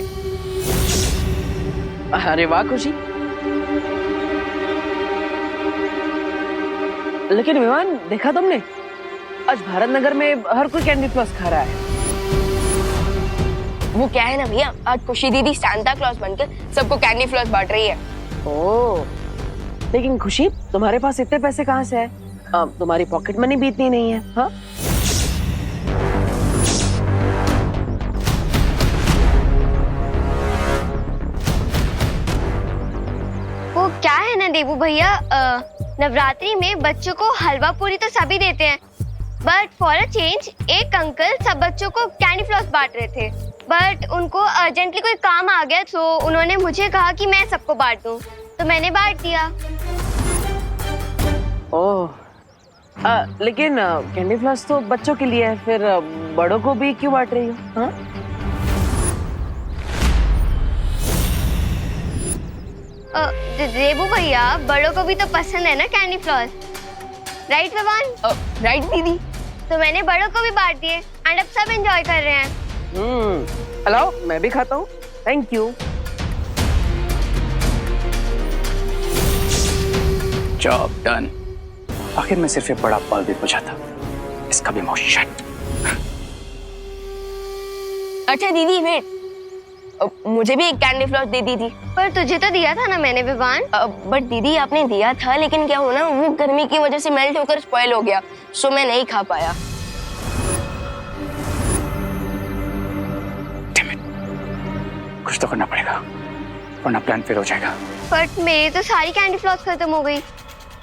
अरे वाह खुशी, लेकिन विमान देखा तुमने, आज भारत नगर में हर कोई कैंडी फ्लॉस खा रहा है। वो क्या है ना भैया, आज खुशी दीदी सांता क्लॉज बनकर सबको कैंडी फ्लॉस बांट रही है। ओह, लेकिन खुशी तुम्हारे पास इतने पैसे कहाँ से है? तुम्हारी पॉकेट मनी भी इतनी नहीं है। हाँ, वो क्या है ना देवू भैया, नवरात्रि में बच्चों को हलवा पूरी तो सभी देते हैं, बट फॉर अ चेंज एक अंकल सब बच्चों को कैंडी फ्लॉस बांट रहे थे, बट उनको अर्जेंटली कोई काम आ गया, तो उन्होंने मुझे कहा कि मैं सबको बांट दूं, तो मैंने बांट दिया। ओह, लेकिन कैंडी फ्लॉस तो बच्चों के लिए है, फिर बड़ों को भी क्यों बांट रही हो? हाँ? देवू भैया, बड़ों को भी तो पसंद है ना candy floss. Right Vivaan? Right दीदी। तो मैंने बड़ों को भी बांट दिए एंड अब सब एंजॉय कर रहे हैं। हेलो, मैं भी खाता हूँ। Thank you. Job done. आखिर में सिर्फ एक बड़ा बल्ब भी बुझा था। इसका भी माउथ शट। अच्छा दीदी वेट, मुझे भी एक कैंडी फ्लॉस दे दी थी। पर तुझे तो दिया था ना मैंने विवान। बट दीदी आपने दिया था, लेकिन क्या हुआ ना, वो गर्मी की वजह से मेल्ट होकर स्पॉइल हो गया, सो मैं नहीं खा पाया। कुछ तो करना पड़ेगा वरना प्लान फेल हो जाएगा। बट मेरी तो सारी कैंडी फ्लॉस खत्म हो गई।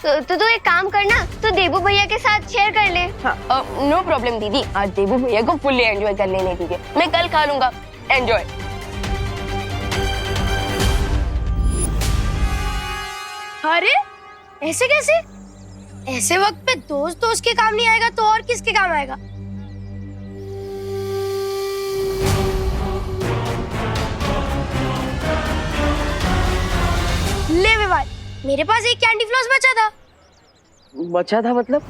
तो तू एक काम करना, तो देबू भैया के साथ शेयर कर ले। नो प्रॉब्लम दीदी, आज देबू भैया को फुल्ली एंजॉय कर लेने दीजिए, मैं कल खा लूंगा। एंजॉय। अरे ऐसे कैसे? ऐसे वक्त पे दोस्त के काम नहीं आएगा तो और किसके काम आएगा? ले विवान, मेरे पास एक कैंडी फ्लॉस बचा था। बचा था मतलब?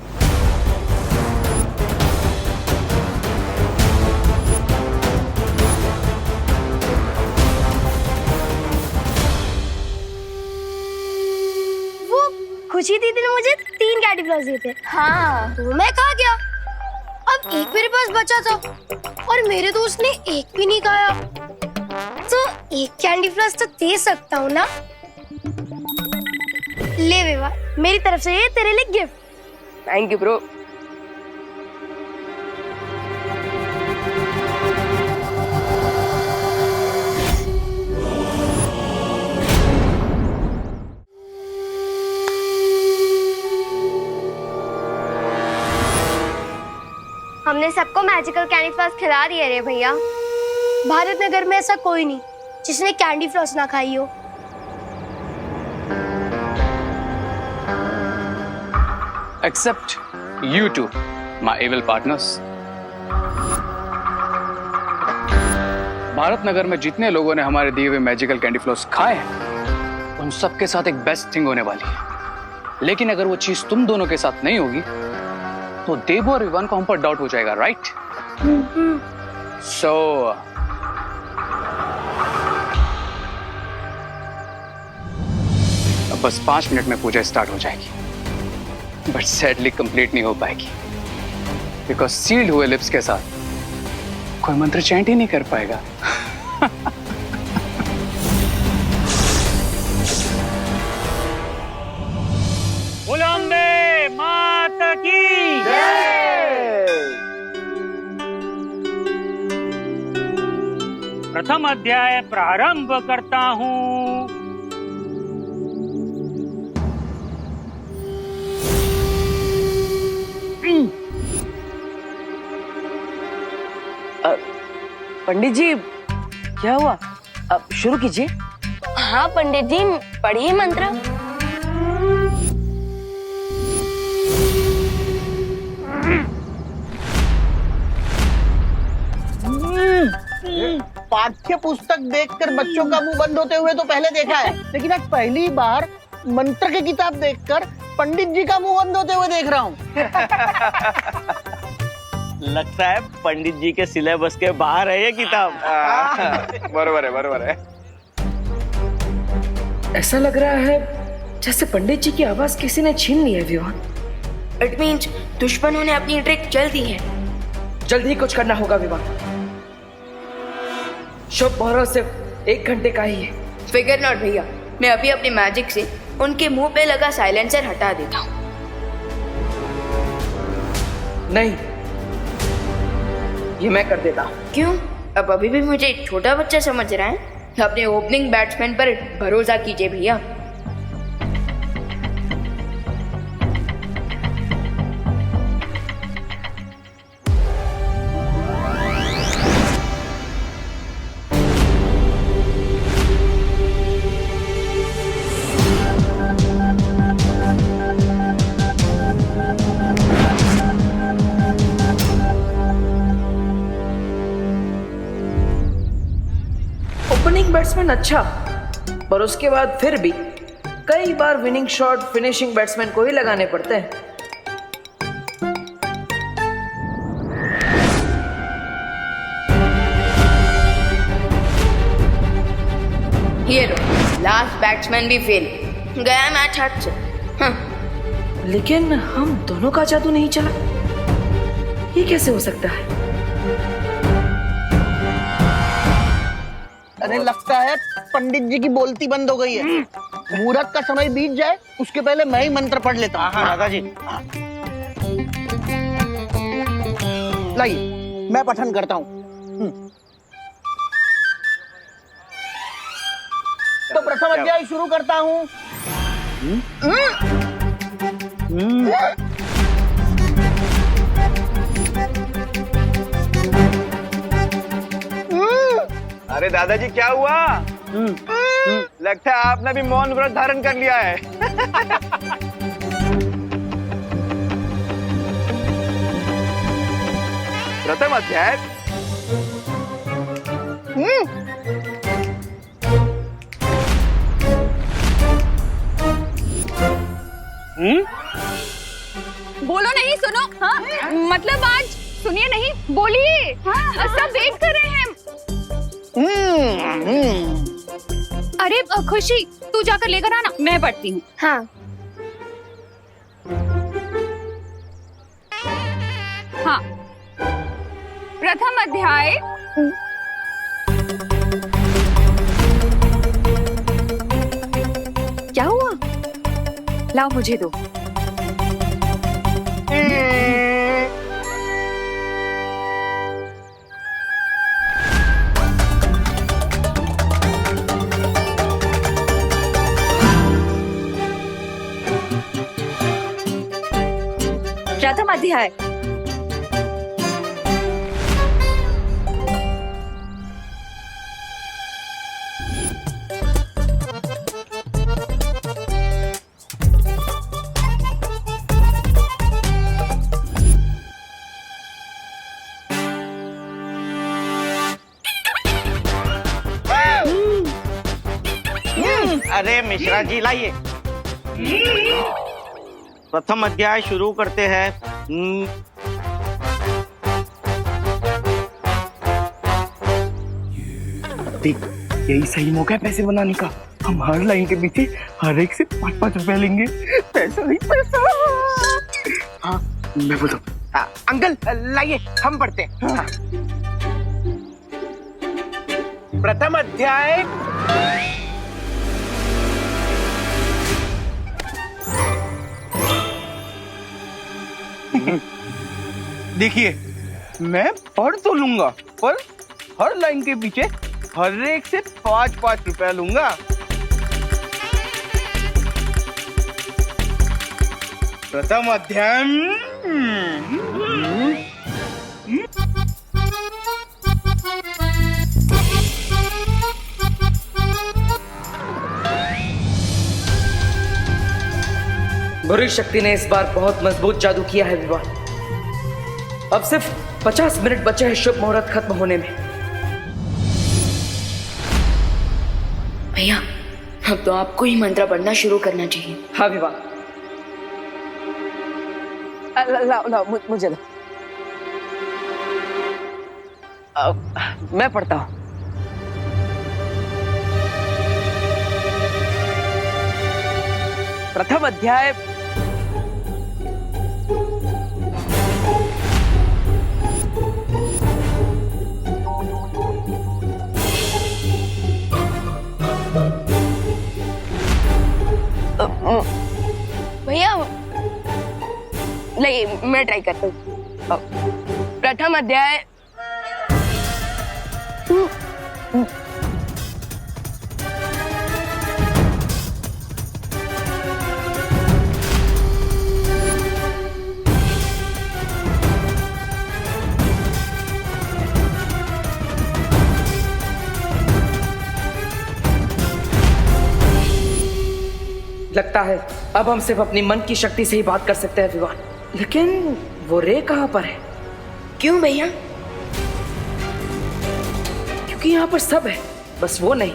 वो खुशी दीदी ने मुझे 3 कैंडी फ्लॉस दिए थे। हाँ, तो मैं खा गया। अब एक मेरे पास बचा था और मेरे दोस्त ने एक भी नहीं खाया। तो एक कैंडी फ्लॉस तो दे सकता हूँ ना? ले विवा, मेरी तरफ से ये तेरे लिए गिफ्ट। Thank you bro. हमने सबको मैजिकल कैंडी फ्लॉस खिला दिया रे भैया। भारत नगर में ऐसा कोई नहीं जिसने कैंडी फ्लॉस ना खाई हो। Except you two, my evil partners. Bharat Nagar में जितने लोगों ने हमारे दिए हुए मैजिकल कैंडी फ्लॉस खाए हैं, उन सबके साथ एक बेस्ट थिंग होने वाली है। लेकिन अगर वो चीज तुम दोनों के साथ नहीं होगी, तो देबू और विवान को हम पर डाउट हो जाएगा, राइट? सो अब बस 5 मिनट में पूजा स्टार्ट हो जाएगी, बट सैडली कंप्लीट नहीं हो पाएगी, बिकॉज सील्ड हुए लिप्स के साथ कोई मंत्र चैंट ही नहीं कर पाएगा। बुलंदे माता की प्रथम अध्याय प्रारंभ करता हूँ। पंडित जी, क्या हुआ? अब शुरू कीजिए। हाँ पंडित जी, पढ़िए मंत्र। पाठ्य पुस्तक देखकर बच्चों का मुंह बंद होते हुए तो पहले देखा है, लेकिन आज पहली बार मंत्र की किताब देखकर पंडित जी का मुंह बंद होते हुए देख रहा हूँ। लगता है पंडित जी के सिलेबस के बाहर है ये किताब। बरोबर है। ऐसा लग रहा है जैसे पंडित जी की आवाज किसी ने छीन ली है विवान। इट मीन्स दुश्मनों ने अपनी ट्रिक चल दी है। जल्दी ही कुछ करना होगा विवान। शुभ मुहूर्त सिर्फ 1 घंटे का ही है। फिगर नॉट भैया, मैं अभी अपने मैजिक से उनके मुंह पे लगा साइलेंसर हटा देता हूँ। नहीं, ये मैं कर देता हूँ। क्यों? अब अभी भी मुझे छोटा बच्चा समझ रहा है? अपने ओपनिंग बैट्समैन पर भरोसा कीजिए भैया। ओपनिंग बैट्समैन अच्छा, पर उसके बाद फिर भी कई बार विनिंग शॉट फिनिशिंग बैट्समैन को ही लगाने पड़ते हैं। बैट्समैन भी फेल, गया मैच हाथ से। लेकिन हम दोनों का जादू नहीं चला, ये कैसे हो सकता है? अरे लगता है पंडित जी की बोलती बंद हो गई है। मुहूर्त का समय बीत जाए उसके पहले मैं ही मंत्र पढ़ लेता हूँ। दादाजी। लाइए मैं पठन करता हूँ। तो प्रथम अध्याय शुरू करता हूँ। अरे दादाजी क्या हुआ? लगता है आपने भी मौन व्रत धारण कर लिया है। प्रथम अध्याय। बोलो नहीं, सुनो। हाँ मतलब आज सुनिए नहीं, बोलिए। हाँ सब वेट कर रहे हैं। अरे खुशी, तू जाकर लेकर आना, मैं पढ़ती हूँ। हाँ। हाँ, प्रथम अध्याय। क्या हुआ? लाओ मुझे दो। प्रथम अध्याय। अरे मिश्रा जी लाइए। प्रथम अध्याय शुरू करते हैं। देख, यही सही मौका है पैसे बनाने का। हम हर लाइन के पीछे हर एक से 5-5 रुपए लेंगे। पैसा ही पैसा। हाँ मैं बोलता हूँ। अंकल लाइए हम पढ़ते हैं। हाँ। प्रथम अध्याय। देखिए मैं पढ़ तो लूंगा पर हर लाइन के पीछे हर एक से 5-5 रुपया लूंगा। प्रथम अध्याय। बुरी शक्ति ने इस बार बहुत मजबूत जादू किया है विवान। अब सिर्फ 50 मिनट बचे हैं शुभ मुहूर्त खत्म होने में। भैया अब तो आपको ही मंत्र पढ़ना शुरू करना चाहिए। हाँ विवान। लाओ मुझे दो। मैं पढ़ता हूँ। प्रथम अध्याय। भैया नहीं, मैं ट्राई करता हूँ। प्रथम अध्याय। लगता है अब हम सिर्फ अपनी मन की शक्ति से ही बात कर सकते हैं विवान। लेकिन वो रे कहाँ पर है? क्यों भैया? क्योंकि यहाँ पर सब है, बस वो नहीं।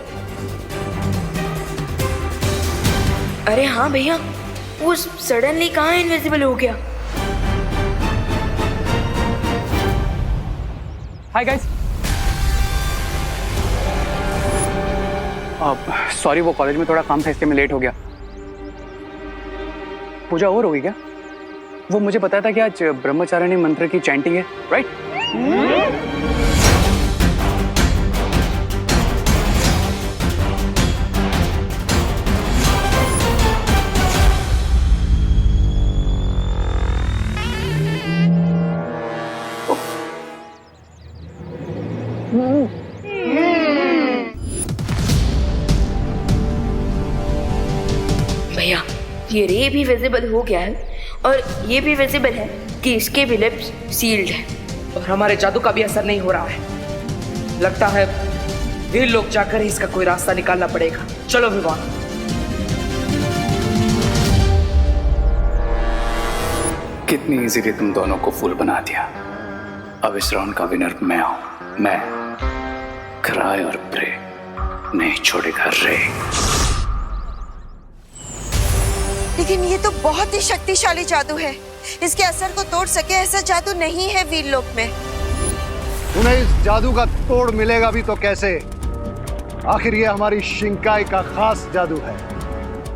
अरे हाँ भैया, वो सडनली कहाँ इनविजिबल हो गया? Hi guys. सॉरी, वो कॉलेज में थोड़ा काम था इसलिए मैं लेट हो गया। पूजा और होगी क्या? वो मुझे पता था कि आज ब्रह्मचारिणी मंत्र की चैंटिंग है, राइट? भैया, ये रे भी विजिबल हो गया है और ये भी विजिबल है कि इसके भी लिप्स सील्ड है और हमारे जादू का भी असर नहीं हो रहा है। लगता है वीर लोग जाकर ही इसका कोई रास्ता निकालना पड़ेगा। चलो विवान। कितनी इजीली तुम दोनों को फूल बना दिया। अब इस राउंड का विनर मैं हूं। मैं क्राई और प्रे नहीं छोड़ेगा रे। लेकिन ये तो बहुत ही शक्तिशाली जादू है। इसके असर को तोड़ सके ऐसा जादू नहीं है वीरलोक में। उन्हें इस जादू का तोड़ मिलेगा भी तो कैसे? आखिर ये हमारी शिंकाई का खास जादू है।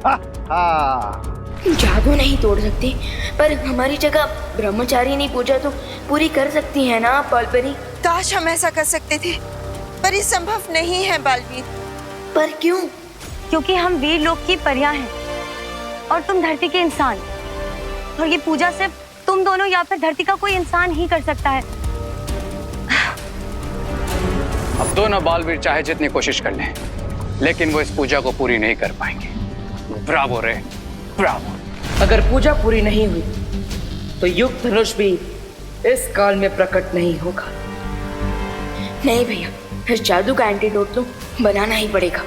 हा, हा। जादू नहीं तोड़ सकती, पर हमारी जगह ब्रह्मचारिणी पूजा तो पूरी कर सकती है ना बालपरी? काश हम ऐसा कर सकते थे, पर ये संभव नहीं है बालवीर। पर क्यों? क्योंकि हम वीर लोक की परियां हैं और तुम धरती के इंसान, और ये पूजा सिर्फ तुम दोनों या फिर धरती का कोई इंसान ही कर सकता है। अब दोनों बालवीर चाहे जितनी कोशिश कर लें, लेकिन वो इस पूजा को पूरी नहीं कर पाएंगे। ब्रावो रे, ब्रावो। अगर पूजा पूरी नहीं हुई तो युग धनुष भी इस काल में प्रकट नहीं होगा। नहीं भैया, इस जादू का एंटीडोट तो बनाना ही पड़ेगा।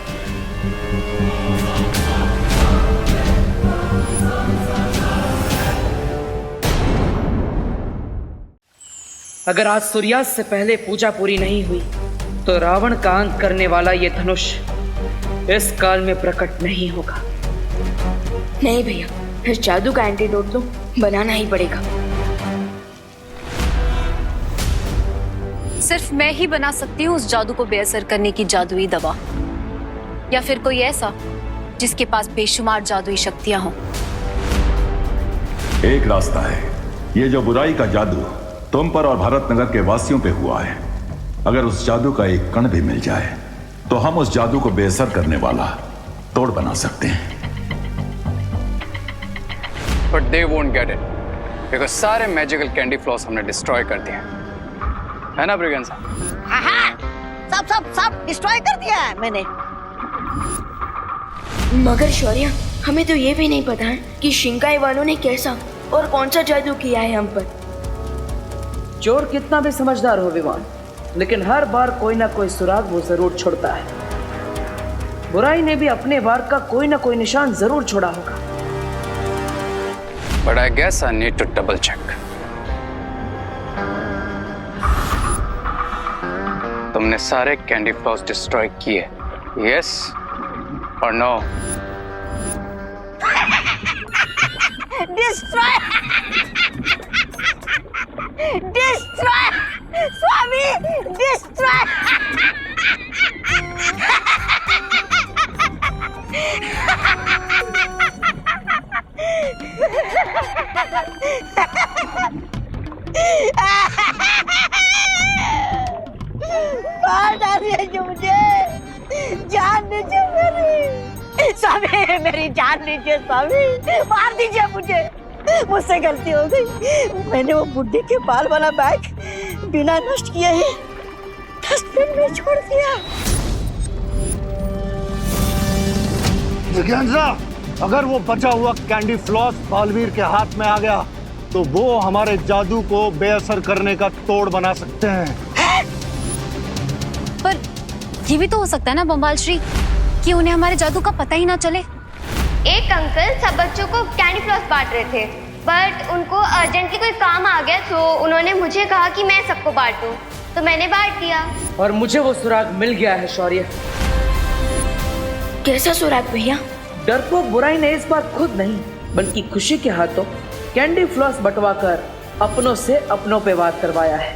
अगर आज सूर्यास्त से पहले पूजा पूरी नहीं हुई तो रावण का अंत करने वाला ये धनुष इस काल में प्रकट नहीं होगा। नहीं भैया, इस जादू का एंटीडोट तो बनाना ही पड़ेगा। सिर्फ मैं ही बना सकती हूँ उस जादू को बेअसर करने की जादुई दवा, या फिर कोई ऐसा जिसके पास बेशुमार जादुई शक्तियां हों। एक रास्ता है। ये जो बुराई का जादू तुम पर और भारत नगर के वासियों पे हुआ है, अगर उस जादू का एक कण भी मिल जाए तो हम उस जादू को बेअसर करने वाला तोड़ बना सकते हैं। But they won't get it, because सारे मैजिकल कैंडी फ्लॉस हमने डिस्ट्रॉय कर दिए, है ना ब्रिगेंसा? हाँ, सब डिस्ट्रॉय कर दिया है मैंने। मगर शौर्य, हमें तो ये भी नहीं पता है कि शिंकाई वालों ने कैसा और कौन सा जादू किया है हम पर। चोर कितना भी समझदार हो विवान, लेकिन हर बार कोई ना कोई सुराग वो जरूर छोड़ता है। बुराई ने भी अपने वार का कोई ना कोई निशान जरूर छोड़ा होगा। But I guess I need to double check. तुमने सारे कैंडी फ्लॉस डिस्ट्रॉय किए, yes or no? Destroy Swami, destroy. मार डालिए मुझे, जान दीजिए मेरी। स्वामी, मेरी जान दीजिए स्वामी, मार दीजिए मुझे। मुझसे गलती हो गई। मैंने वो बुड्ढी के बाल वाला बैग बिना नष्ट किए ही डस्टबिन में छोड़ दिया। जिज्ञासा, अगर वो बचा हुआ कैंडी फ्लॉस बालवीर के हाथ में आ गया तो वो हमारे जादू को बेअसर करने का तोड़ बना सकते हैं। पर ये भी तो हो सकता है ना बम्बाल श्री, कि उन्हें हमारे जादू का पता ही ना चले। एक अंकल सब बच्चों को कैंडी फ्लॉस बांट रहे थे, बट उनको अर्जेंटली कोई काम आ गया तो उन्होंने मुझे कहा कि मैं सबको बांटूं, तो मैंने बांट दिया। और मुझे वो सुराग मिल गया है शौर्य। कैसा सुराग भैया? डरपोक बुराई ने इस बार खुद नहीं बल्कि खुशी के हाथों कैंडी फ्लॉस बंटवा कर अपनों से अपनों पे वार करवाया है।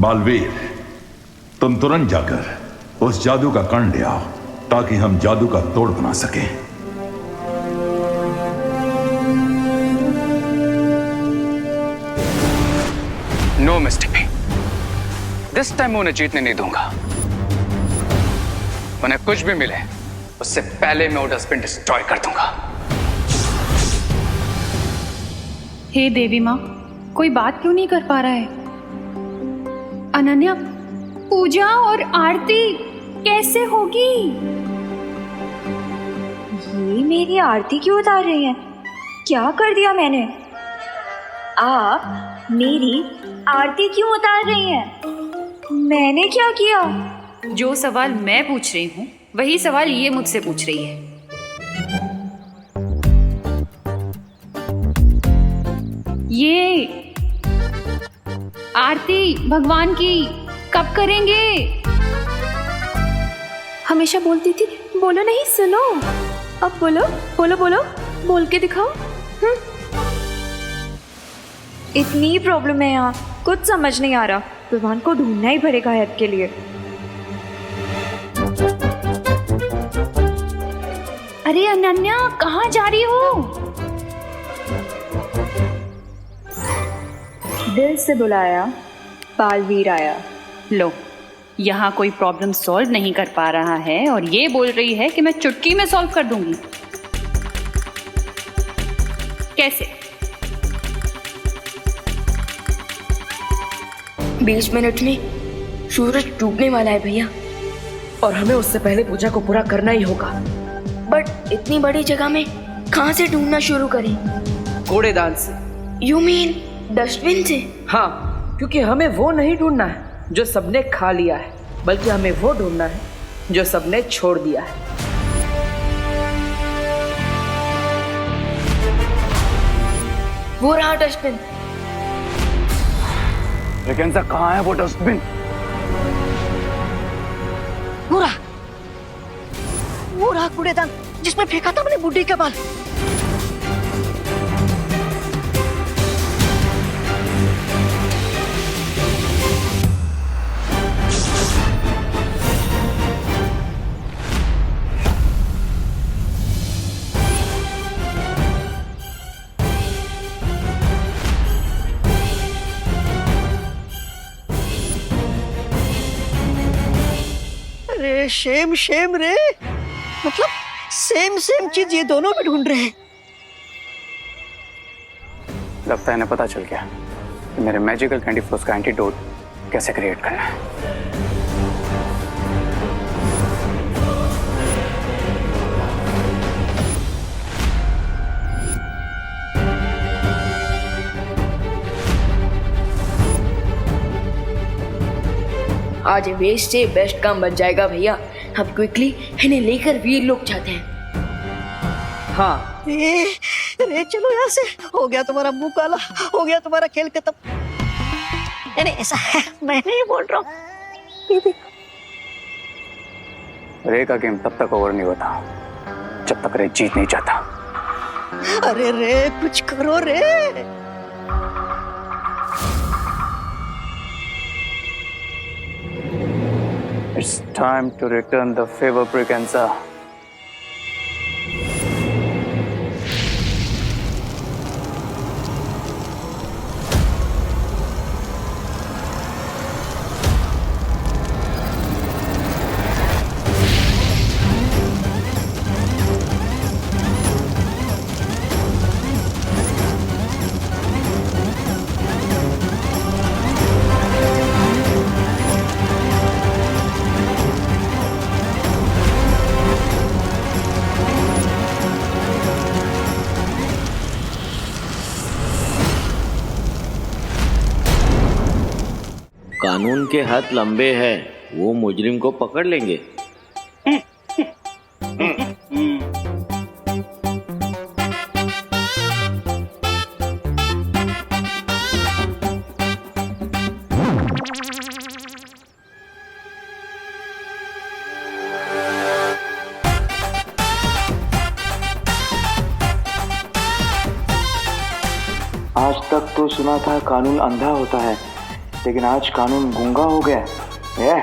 बालवीर, तुम तुरंत जाकर उस जादू का कण ले आओ ताकि हम जादू का तोड़ बना सकें। नो मिस्टेक, दिस टाइम मैं उन्हें जीतने नहीं दूंगा। उन्हें कुछ भी मिले उससे पहले मैं वो डस्टबिन डिस्ट्रॉय कर दूंगा। हे देवी माँ, कोई बात क्यों नहीं कर पा रहा है? अनन्या, पूजा और आरती कैसे होगी? ये मेरी आरती क्यों उतार रही है? क्या कर दिया मैंने? आप मेरी आरती क्यों उतार रही हैं? मैंने क्या किया? जो सवाल मैं पूछ रही हूँ वही सवाल ये मुझसे पूछ रही है। ये आरती भगवान की कब करेंगे? हमेशा बोलती थी बोलो नहीं सुनो, अब बोलो बोलो बोलो, बोल के दिखाओ। इतनी प्रॉब्लम है यहाँ, कुछ समझ नहीं आ रहा। भगवान को ढूंढना ही पड़ेगा हेल्प के लिए। अरे अनन्या, कहाँ जा रही हो? दिल से बुलाया, बालवीर आया। लो, यहाँ कोई प्रॉब्लम सॉल्व नहीं कर पा रहा है और ये बोल रही है कि मैं चुटकी में सॉल्व कर दूंगी। कैसे? 20 मिनट में सूरज डूबने वाला है भैया, और हमें उससे पहले पूजा को पूरा करना ही होगा। बट इतनी बड़ी जगह में कहाँ से ढूंढना शुरू करें? कूड़ेदान से। यू मीन डस्टबिन से? हाँ, क्योंकि हमें वो नहीं ढूंढना है जो सबने खा लिया है, बल्कि हमें वो ढूंढना है जो सबने छोड़ दिया है। वो रहा डस्टबिन। लेकिन सर कहाँ है वो डस्टबिन? वो रहा कूड़ेदान जिसमें फेंका था मैंने बुड्ढी के बाल। अरे शेम शेम रे, मतलब सेम सेम चीज ये दोनों भी ढूंढ रहे हैं। लगता है इन्हें पता चल गया कि मेरे मैजिकल कैंडी फ्लोस का एंटीडोट कैसे क्रिएट करना है। आज वेस्ट से बेस्ट काम बन जाएगा भैया। हम क्विकली इन्हें लेकर वीर लोग जाते हैं। हाँ। रे चलो यहाँ से, हो गया तुम्हारा मुंह काला, हो गया तुम्हारा खेल खत्म। नहीं ऐसा है, मैं नहीं बोल रहा हूँ। रे का गेम तब तक ओवर नहीं होता जब तक रे जीत नहीं जाता। अरे रे कुछ करो रे। It's time to return the favor, Briganza. कानून के हाथ लंबे हैं, वो मुजरिम को पकड़ लेंगे। आज तक तो सुना था कानून अंधा होता है, लेकिन आज कानून गूंगा हो गया है।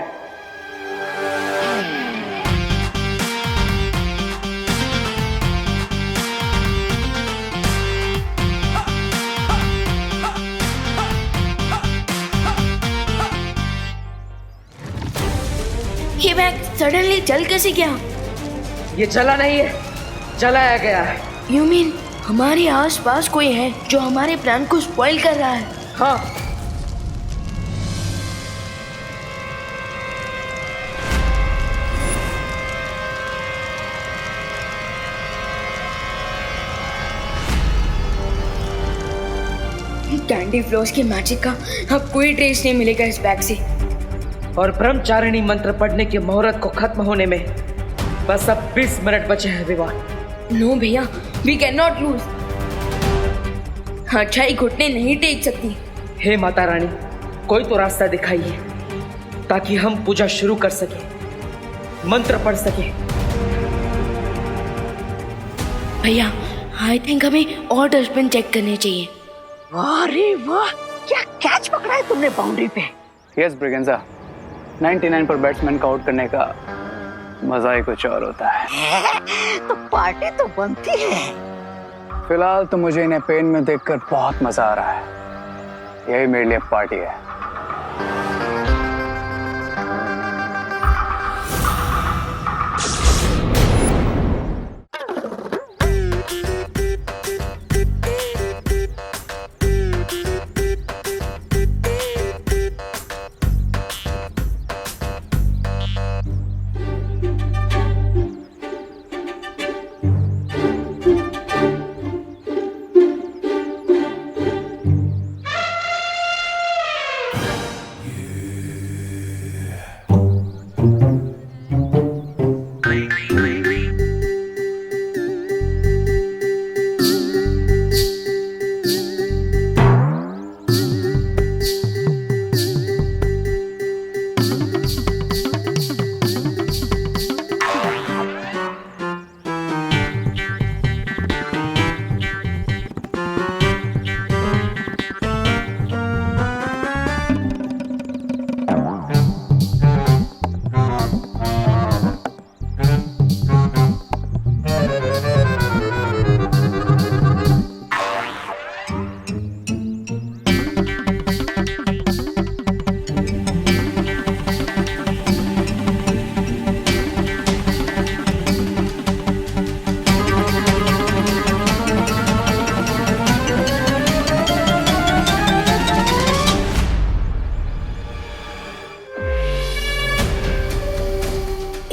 ये बैग सडनली जल कैसे गया? ये जला नहीं है, जलाया गया है। यू मीन हमारे आसपास कोई है जो हमारे प्लान को स्पॉइल कर रहा है? हाँ। कैंडी फ्लोस के मैजिक का अब कोई ट्रेस नहीं मिलेगा इस बैग से। और ब्रह्मचारिणी मंत्र पढ़ने के मुहूर्त को खत्म होने में बस अब 20 मिनट बचे हैं विवान। नो भैया, वी कैन नॉट लूज। अच्छाई घुटने नहीं टेक सकती। हे माता रानी, कोई तो रास्ता दिखाइए ताकि हम पूजा शुरू कर सके, मंत्र पढ़ सके। भैया, आई थिंक हमें और डस्टबिन चेक करने चाहिए। अरे वाह, क्या कैच पकड़ा है तुमने बाउंड्री पे? यस ब्रिगेंजा, 99 पर बैट्समैन को आउट करने का मजा ही कुछ और होता है। तो पार्टी तो बनती है। फिलहाल तो मुझे इन्हें पेन में देखकर बहुत मजा आ रहा है। यही मेरे लिए पार्टी है।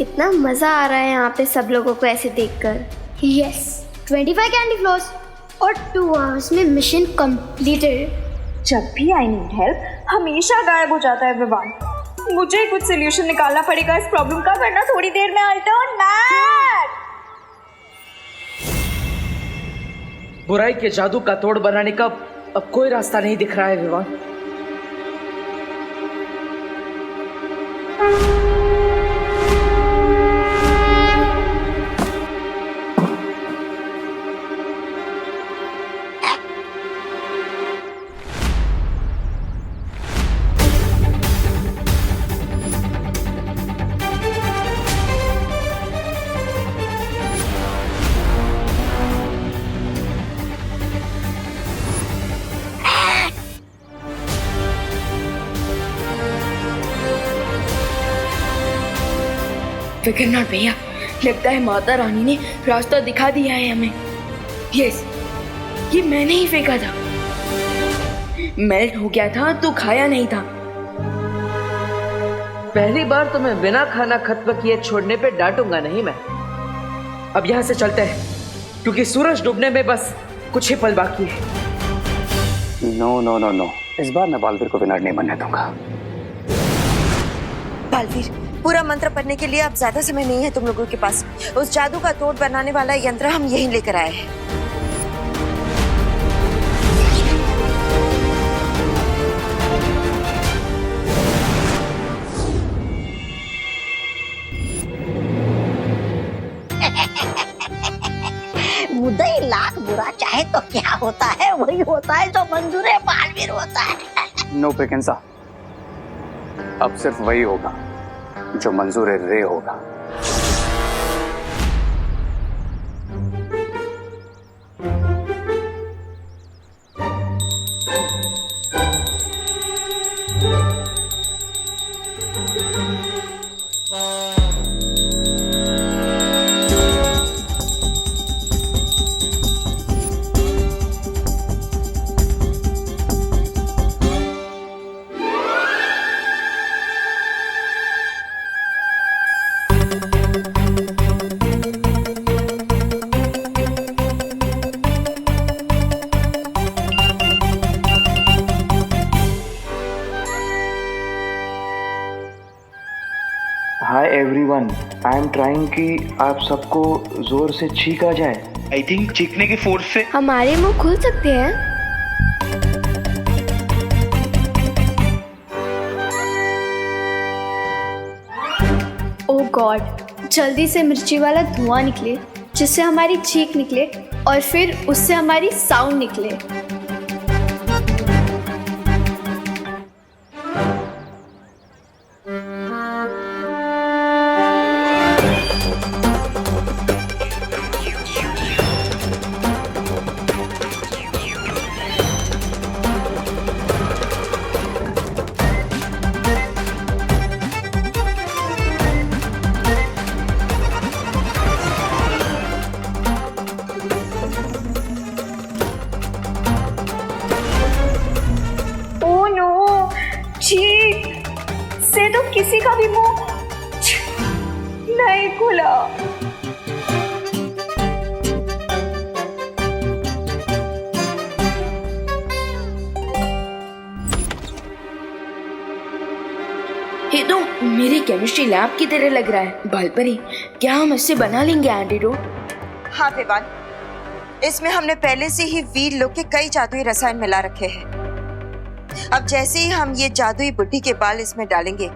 इतना मजा आ रहा है यहाँ पे सब लोगों को ऐसे देखकर। यस, 25 कैंडी फ्लोस और 2 आवर्स में मिशन कंप्लीटेड। जब भी आई नीड हेल्प हमेशा गायब हो जाता है विवान। मुझे कुछ सोल्यूशन निकालना पड़ेगा इस प्रॉब्लम का, वरना थोड़ी देर में I'll turn mad। बुराई के जादू का तोड़ बनाने का अब कोई रास्ता नहीं दिख रहा है विवान। फिकर नॉट भैया, लगता है माता रानी ने रास्ता दिखा दिया है हमें। यस, ये मैंने ही फेंका था। मेल्ट हो गया था तो खाया नहीं था। पहली बार तो मैं बिना खाना खत्म किए छोड़ने पे डांटूंगा नहीं मैं। अब यहाँ से चलते हैं क्योंकि सूरज डूबने में बस कुछ ही पल बाकी है। नो नो नो नो, इस बार मैं बालवीर को विनर नहीं बनने दूंगा। बालवीर, पूरा मंत्र पढ़ने के लिए अब ज्यादा समय नहीं है तुम लोगों के पास। उस जादू का तोड़ बनाने वाला यंत्र हम यहीं लेकर आए हैं। मुद्दई लाख बुरा चाहे तो क्या होता है, वही होता है जो मंजूर बालवीर होता है। नो ब्रिगेंजा, अब सिर्फ वही होगा जो मंजूर रे होगा। एवरीवन, आई एम ट्राइंग कि आप सबको जोर से छींक आ जाए। आई थिंक चीखने की फोर्स से हमारे मुंह खुल सकते हैं। ओह गॉड, जल्दी से मिर्ची वाला धुआं निकले जिससे हमारी चीख निकले और फिर उससे हमारी साउंड निकले। से तो किसी का भी मुंह नहीं खुला। ये तो मेरी केमिस्ट्री लैब की तरह लग रहा है। बालपरी, क्या हम इससे बना लेंगे एंटीडोट? हाँ विवान, इसमें हमने पहले से ही वीर लोग के कई जादुई रसायन मिला रखे हैं। अब जैसे ही हम ये जादुई बुड्ढी के बाल इसमें डालेंगे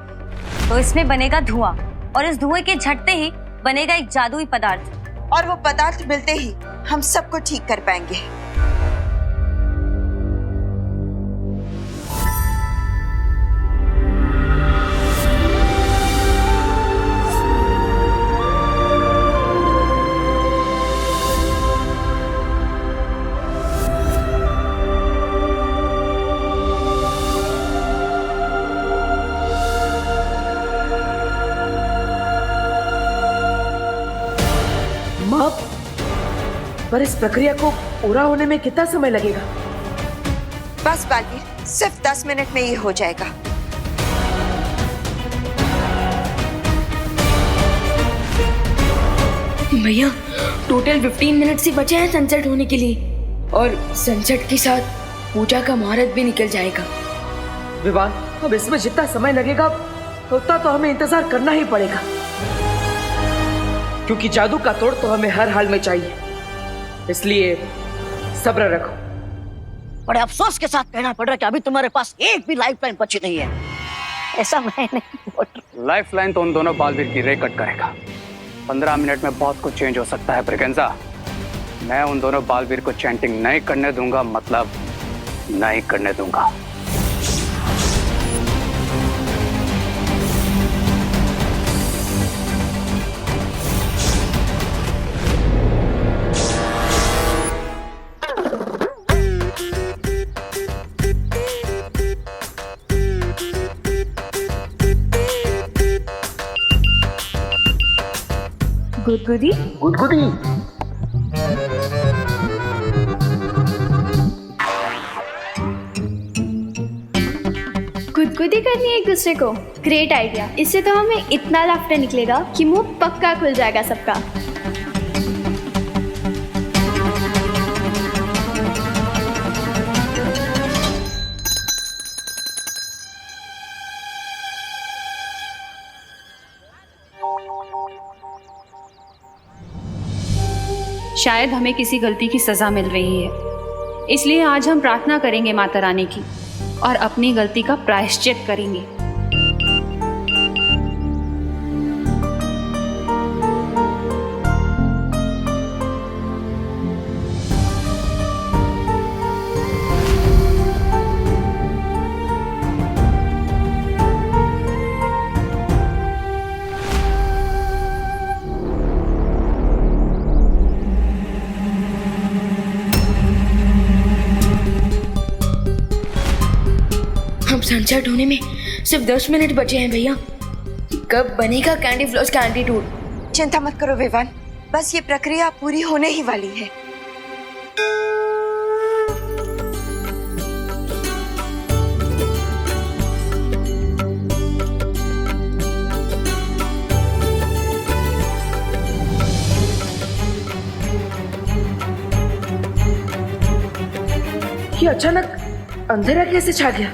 तो इसमें बनेगा धुआं, और इस धुएं के झटते ही बनेगा एक जादुई पदार्थ, और वो पदार्थ मिलते ही हम सबको ठीक कर पाएंगे। पर इस प्रक्रिया को पूरा होने में कितना समय लगेगा? बस बालवीर, सिर्फ 10 मिनट में ये हो जाएगा। भैया, टोटल 15 मिनट से बचे हैं सनसेट होने के लिए, और सनसेट के साथ पूजा का मुहूर्त भी निकल जाएगा। विवान, अब इसमें जितना समय लगेगा उतना तो हमें इंतजार करना ही पड़ेगा, क्योंकि जादू का तोड़ तो हमें हर हाल में चाहिए। इसलिए सब्र रखो। बड़े अफसोस के साथ कहना पड़ रहा है कि अभी तुम्हारे पास एक भी लाइफ लाइन बची नहीं है। ऐसा मैं नहीं। लाइफ लाइन तो उन दोनों बालवीर की रे कट करेगा। 15 मिनट में बहुत कुछ चेंज हो सकता है ब्रिगेंजा। मैं उन दोनों बालवीर को चैंटिंग नहीं करने दूंगा, मतलब नहीं करने दूंगा। गुदगुदी गुदगुदी, गुदगुदी करनी है एक दूसरे को। Great idea. इससे तो हमें इतना लाफ्टर निकलेगा कि मुंह पक्का खुल जाएगा सबका। शायद हमें किसी गलती की सजा मिल रही है, इसलिए आज हम प्रार्थना करेंगे माता रानी की और अपनी गलती का प्रायश्चित करेंगे। सनसेट होने में सिर्फ 10 मिनट बचे हैं भैया। कब बनेगा कैंडी फ्लॉस का एंटीडोट? चिंता मत करो विवान, बस ये प्रक्रिया पूरी होने ही वाली है। ये अचानक अंधेरा कैसे छा गया?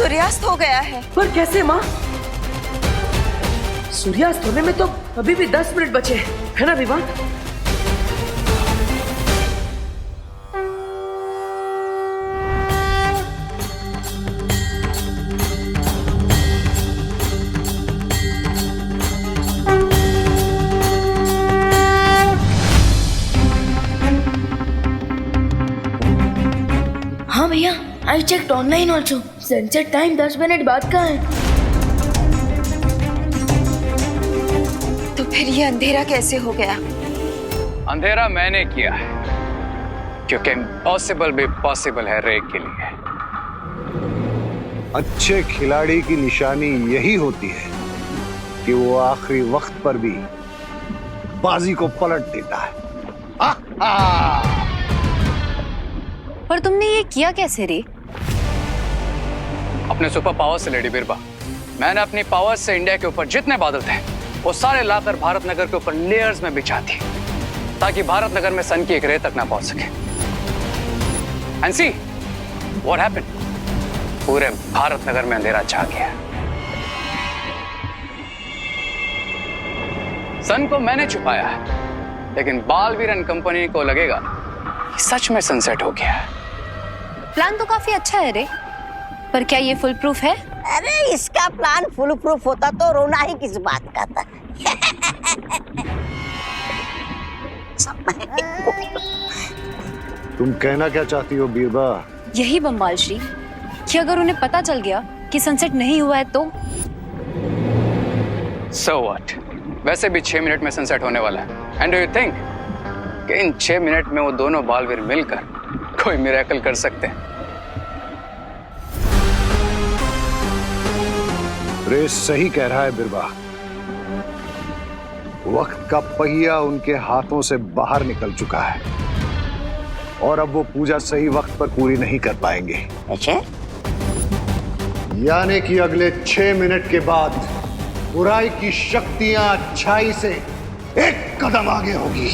सूर्यास्त हो गया है। पर कैसे माँ? सूर्यास्त होने में तो अभी भी 10 मिनट बचे हैं, है ना विवान? हाँ भैया, I checked online also. Sunset time 10 minute बाद का है। तो फिर ये अंधेरा कैसे हो गया? अंधेरा मैंने किया है, क्योंकि इम्पॉसिबल भी पॉसिबल है रे के लिए। अच्छे खिलाड़ी की निशानी यही होती है कि वो आखिरी वक्त पर भी बाजी को पलट देता है। पर तुमने ये किया कैसे रे? अपने सुपर पावर से लेडी बिरबा। मैंने अपनी पावर से इंडिया के ऊपर जितने बादल थे वो सारे लाकर भारत नगर के ऊपर लेयर्स में बिछा दी, ताकि भारत नगर में सन की एक रे तक ना पहुंच सके। एंड सी व्हाट हैपेंड, पूरे भारत नगर में अंधेरा छा गया। सन को मैंने छुपाया है, लेकिन बालवीर एंड कंपनी को लगेगा कि सच में सनसेट हो गया है। प्लान तो काफी अच्छा है रे, पर क्या ये फुल प्रूफ है? अरे इसका प्लान फुल प्रूफ होता तो रोना ही किस बात का था। तुम कहना क्या चाहती हो बीरबा? यही बम्बाल श्री कि अगर उन्हें पता चल गया कि सनसेट नहीं हुआ है तो So what? वैसे भी 6 मिनट में सनसेट होने वाला है। एंड डू यू थिंक कि इन 6 मिनट में वो दोनों बालवीर मिलकर कोई मिरेकल कर सकते हैं? रेस सही कह रहा है बिरबा। वक्त का पहिया उनके हाथों से बाहर निकल चुका है और अब वो पूजा सही वक्त पर पूरी नहीं कर पाएंगे। अच्छा? यानी कि अगले 6 मिनट के बाद बुराई की शक्तियां अच्छाई से एक कदम आगे होगी।